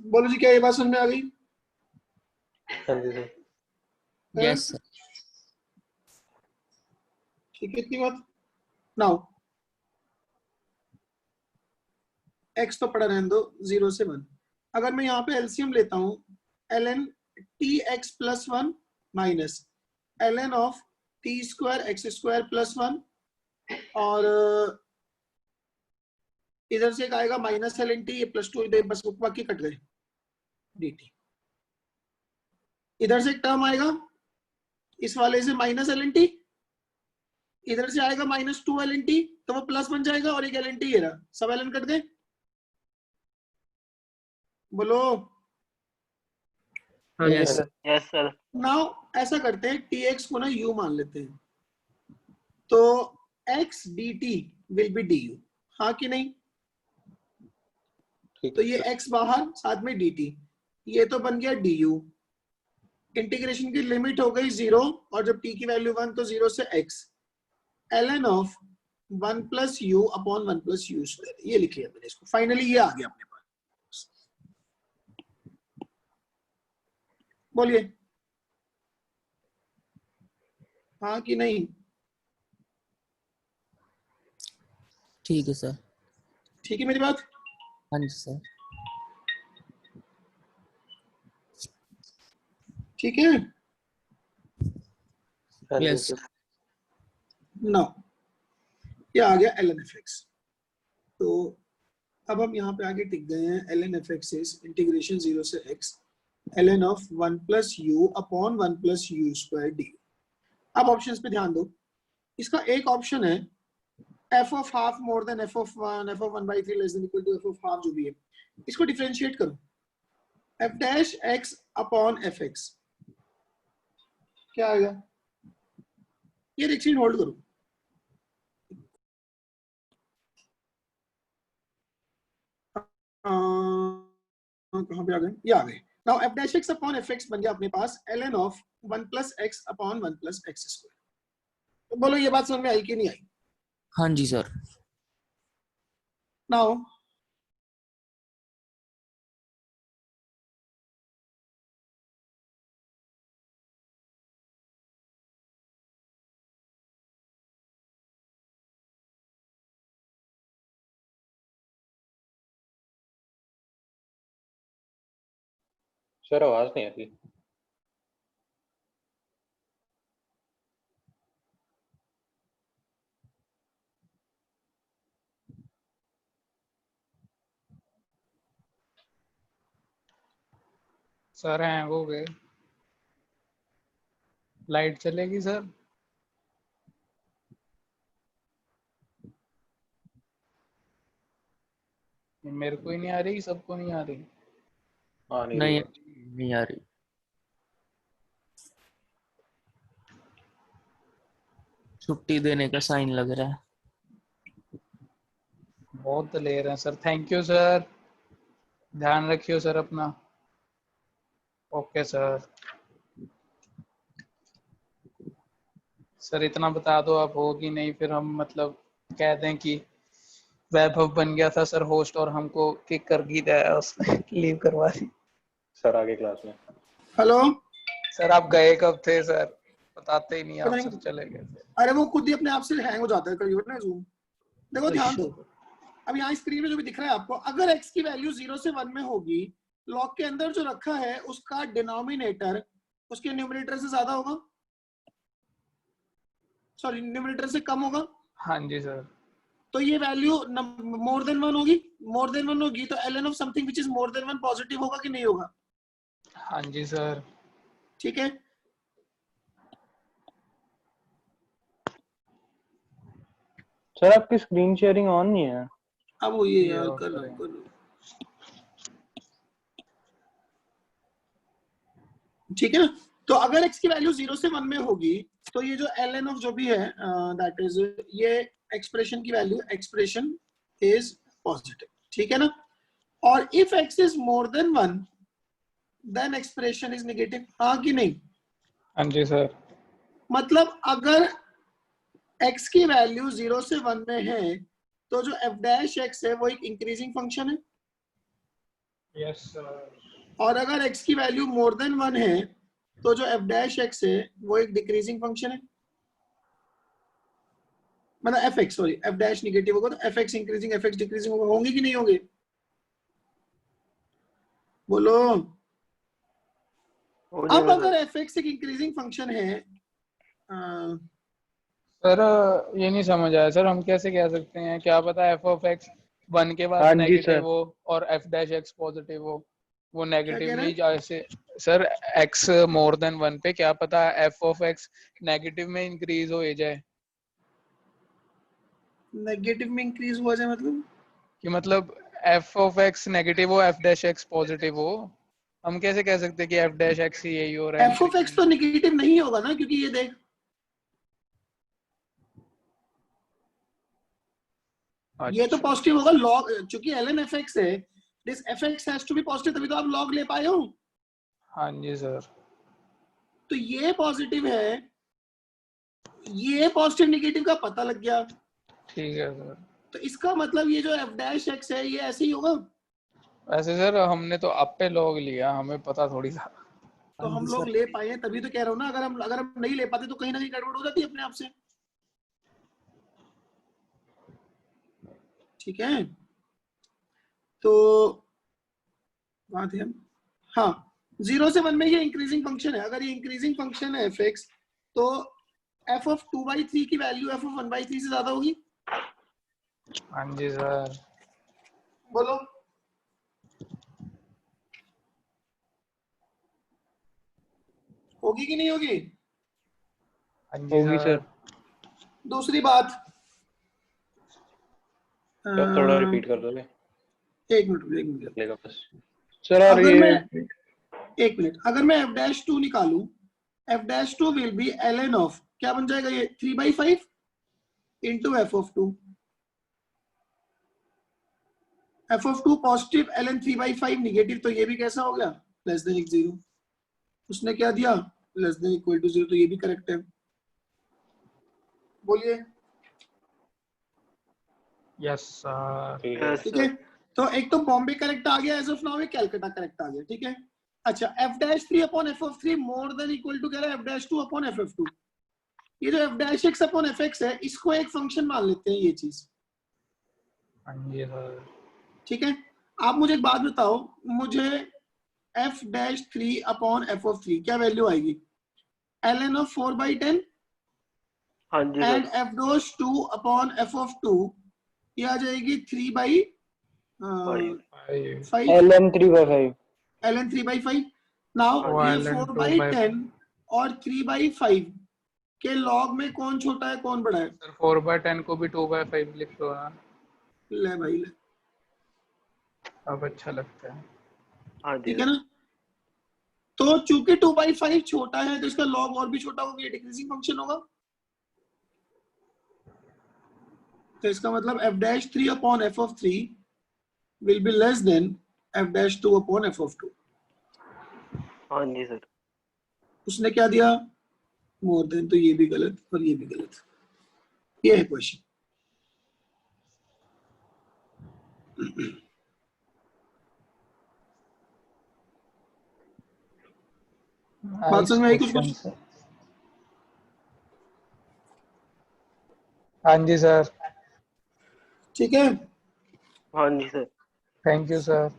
बोलो जी, क्या ये बात समझ में आ गई? हाँ जी सर। Yes sir. ठीक है, इतनी बात। नाउ x तो पड़ा रहने दो 0 से 1। अगर मैं यहाँ पे एलसीएम लेता हूँ, ln tx plus 1 minus ln of t square x square plus 1, और इधर से एक आएगा माइनस ln t, ये प्लस 2, इधर बस बाकी कट गए dt। इधर से एक टर्म आएगा इस वाले से माइनस ln t, इधर से आएगा माइनस 2 ln t, तो वो प्लस बन जाएगा, और एक ln t ये रहा, सब ln कट गए। बोलो। Yes sir. Yes sir. Now ऐसा करते हैं, tx को ना u मान लेते हैं, तो x dt will be du, हाँ कि नहीं? ठीक तो है ये सर। x बाहर, साथ में dt, ये तो बन गया du। इंटीग्रेशन की लिमिट हो गई 0, और जब t की वैल्यू 1 तो 0 से x ln of 1 plus u upon 1 plus u square, ये लिख लिया मैंने इसको। फाइनली ये आ गया अपने पास। बोलिए हाँ कि नहीं? ठीक है सर। ठीक है मेरी बात? हाँ जी सर। ठीक है। हाँ जी यस सर। नाउ ये आ गया ln fx। तो अब हम यहाँ पे आगे टिक गए हैं, ln fx इज इंटीग्रेशन 0 से x ln of 1 plus u upon 1 plus u square d. अब ऑप्शंस पे ध्यान दो। इसका एक ऑप्शन है f of half more than f of 1, f of 1 by 3 less than equal to f of half, जो भी है इसको डिफरेंशिएट करो, f dash x upon fx क्या आएगा? ये रिक्सीन होल्ड करो, कहाँ पे आ गए? ये आ गए। Now f dash x upon fx बन गया अपने पास ln of 1 plus x upon 1 plus x square. तो बोलो ये बात समझ में आई कि नहीं आई? हाँ जी सर। नाउ सर आवाज नहीं आ रही। सर हैंग हो गए। लाइट चलेगी सर? मेरे को ही नहीं आ रही, सबको नहीं आ रही। हाँ नहीं नहीं रही। नहीं आ रही। छुट्टी देने का साइन लग रहा है। बहुत ले रहे हैं सर। थैंक यू सर, ध्यान रखियो सर अपना। Okay sir. सर इतना बता दो आप हो कि नहीं, फिर हम मतलब कह दें कि वैभव बन गया था सर होस्ट और हमको किक कर दिया उसने, लीव करवा दी। सर आगे क्लास में। हेलो, सर आप गए कब थे सर? बताते ही नहीं आप पता सर, नहीं। चले गए थे। अरे वो खुद ही अपने आप से हैंग हो जाता है कभी ना जूम। देखो ध्यान दो, अब यहाँ स्क्रीन में जो भी दिख रहा है आपको, अगर x की वैल्यू 0 से 1 में होगी, लॉग के अंदर जो रखा है उसका डिनोमिनेटर उसके न्यूमरेटर से ज्यादा होगा, सॉरी न्यूमरेटर से कम होगा। हाँ जी सर। तो ये वैल्यू मोर देन 1 होगी, मोर देन 1 होगी तो ln of something which is more than 1 positive होगा कि नहीं होगा? हाँ जी सर। ठीक है, सर आपकी स्क्रीन शेयरिंग ऑन नहीं है। अब वो ये ये यार और कर लो करें। कर लो। ठीक है ना, तो अगर x की वैल्यू 0 से 1 में होगी तो ये जो ln ऑफ जो भी है दैट इज ये एक्सप्रेशन की वैल्यू, एक्सप्रेशन इज पॉजिटिव। ठीक है ना, और if x is more than 1 then expression is negative, हाँ कि नहीं? हाँ जी सर। मतलब अगर x की वैल्यू 0 से 1 में है तो जो f डैश x है वो एक इंक्रीजिंग फंक्शन है, यस सर। और अगर x की वैल्यू मोर देन 1 है तो जो f डैश x है वो एक डिक्रीजिंग फंक्शन है। मतलब fx, sorry f dash negative होगा तो fx इंक्रीजिंग fx डिक्रीजिंग होगा, होंगे कि नहीं होंगे? बोलो। हो अब जाएगा अगर सर। fx एक इंक्रीजिंग फंक्शन है, सर ये नहीं समझ आया सर, हम कैसे कह सकते हैं? क्या पता एफ ऑफ एक्स 1 के बाद हाँ जी नेगेटिव सर। हो और एफ डैश एक्स पॉजिटिव हो, वो क्या नेगेटिव कह रहे नहीं हैं? जैसे सर एक्स मोर देन 1 पे क्या पता एफ ऑफ एक्स नेगेटिव में इंक्रीज हो जाए, नेगेटिव में इंक्रीज हुआ जाए मतलब? कि मतलब एफ ऑफ एक्स नेगेटिव हो, एफ डैश एक्स पॉजिटिव हो। हम कैसे कह सकते हैं कि एफ डैश एक्स ही यही हो रहा है? f ऑफ x तो नेगेटिव नहीं होगा ना, क्योंकि ये देख ये तो पॉजिटिव होगा लॉग, चूंकि ln fx है, this fx has to be positive, तभी तो आप लॉग ले पाए हो। हाँ जी सर। तो ये पॉजिटिव है, ये पॉजिटिव नेगेटिव का पता लग गया, ठीक है सर। तो इसका मतलब ये जो f डैश x है ये ऐसे ही होगा। वैसे सर हमने तो आप पे लॉग लिया, हमें पता थोड़ी था। तो हम लोग ले पाए हैं तभी तो कह रहा हूँ ना, अगर हम नहीं ले पाते तो कहीं ना कहीं गड़बड़ हो जाती है अपने आप से। ठीक है, तो बात है, हाँ 0 से 1 में ये इंक्रीजिंग फंक्शन है, अगर ये इंक्रीजिंग फंक्शन है fx तो f ऑफ 2/3 की वैल्यू f ऑफ 1/3 से ज्यादा होगी। हाँ जी सर। बोलो। होगी कि नहीं होगी? हाँ जी होगी सर। सर। दूसरी बात, सर थोड़ा रिपीट कर दोगे? एक मिनट चलेगा बस। सर और अगर ये मैं एक मिनट, अगर मैं f डैश 2 निकालूं, f dash 2 will be ln of, क्या बन जाएगा ये 3/5 into f of 2, f of 2 positive ln 3/5 negative, तो ये भी कैसा हो गया? Less than 0। उसने क्या दिया? लेस देन इक्वल टू 0, तो ये भी करेक्ट है। बोलिए। Yes sir. यस ठीक है, सर। तो एक तो बॉम्बे करेक्ट आ गया एज ऑफ नाउ, एक कलकत्ता करेक्ट आ गया। ठीक है, अच्छा f dash 3 upon f of 3 more than equal to कह रहा है f dash 2 upon f of 2। ये जो f dash x upon fx है इसको एक फंक्शन मान लेते हैं, ये चीज। हाँ जी सर। ठीक है, आप मुझे एक बात बताओ, मुझे f dash 3 upon f of 3, क्या वैल्यू आएगी? ln ऑफ 4/10 हाँ जी and sir. F dash 2 upon f of 2, ये आ जाएगी 3/5 ln 3/5 ln 3/5। नाउ वो ये ln 4/10 और 3/5 के लॉग में कौन छोटा है कौन बड़ा है? सर 4/10 को भी 2/5 लिख लो ना, ले भाई ले, अब अच्छा लगता है। हाँ जी ठीक है ना? तो चूंकि 2/5 छोटा है तो इसका लॉग और भी छोटा होगा, ये डिक्रीजिंग फंक्शन होगा। तो इसका मतलब f dash 3 upon f of 3 will be less then f dash 2 upon f of 2। हाँ जी सर। उसने क्या दिया? मोर देन, तो ये भी गलत और ये भी गलत। ये है क्वेश्चन। बात समझ में आई कुछ? Question sir. हाँ जी सर। ठीक है, हाँ जी सर। Thank you sir.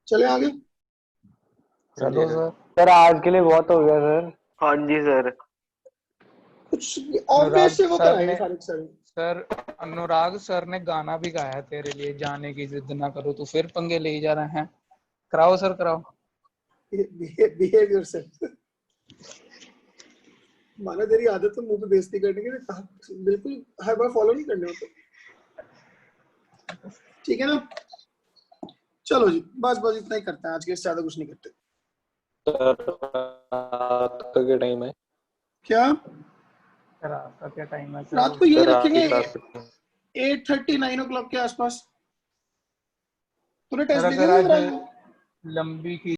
चले आगे। चलो सर। सर आज के लिए बहुत हो गया सर। हाँ जी सर। कुछ ऑब्वियस से वो सर कराएंगे ने- सारे के सारे। सर अनुराग सर ने गाना भी गाया तेरे लिए, जाने की जिद ना करो, तो फिर पंगे ले ही जा रहे हैं। कराओ सर कराओ। Behave yourself. माना तेरी आदत तो मुंह पे बेइज्जती करने की, बिल्कुल हर बार फॉलो नहीं करने होते। ठीक है ना? चलो जी, बस बस इतना ही करते हैं आज के, इससे ज्यादा कुछ नहीं करते। रात का क्या टाइम है? क्या रात का क्या टाइम है सर? रात को ये रात की रखेंगे क्लास कितनी? 8:30 9 o'clock के आसपास। तूने सर टेस्ट अगर दिया आज था? लंबी की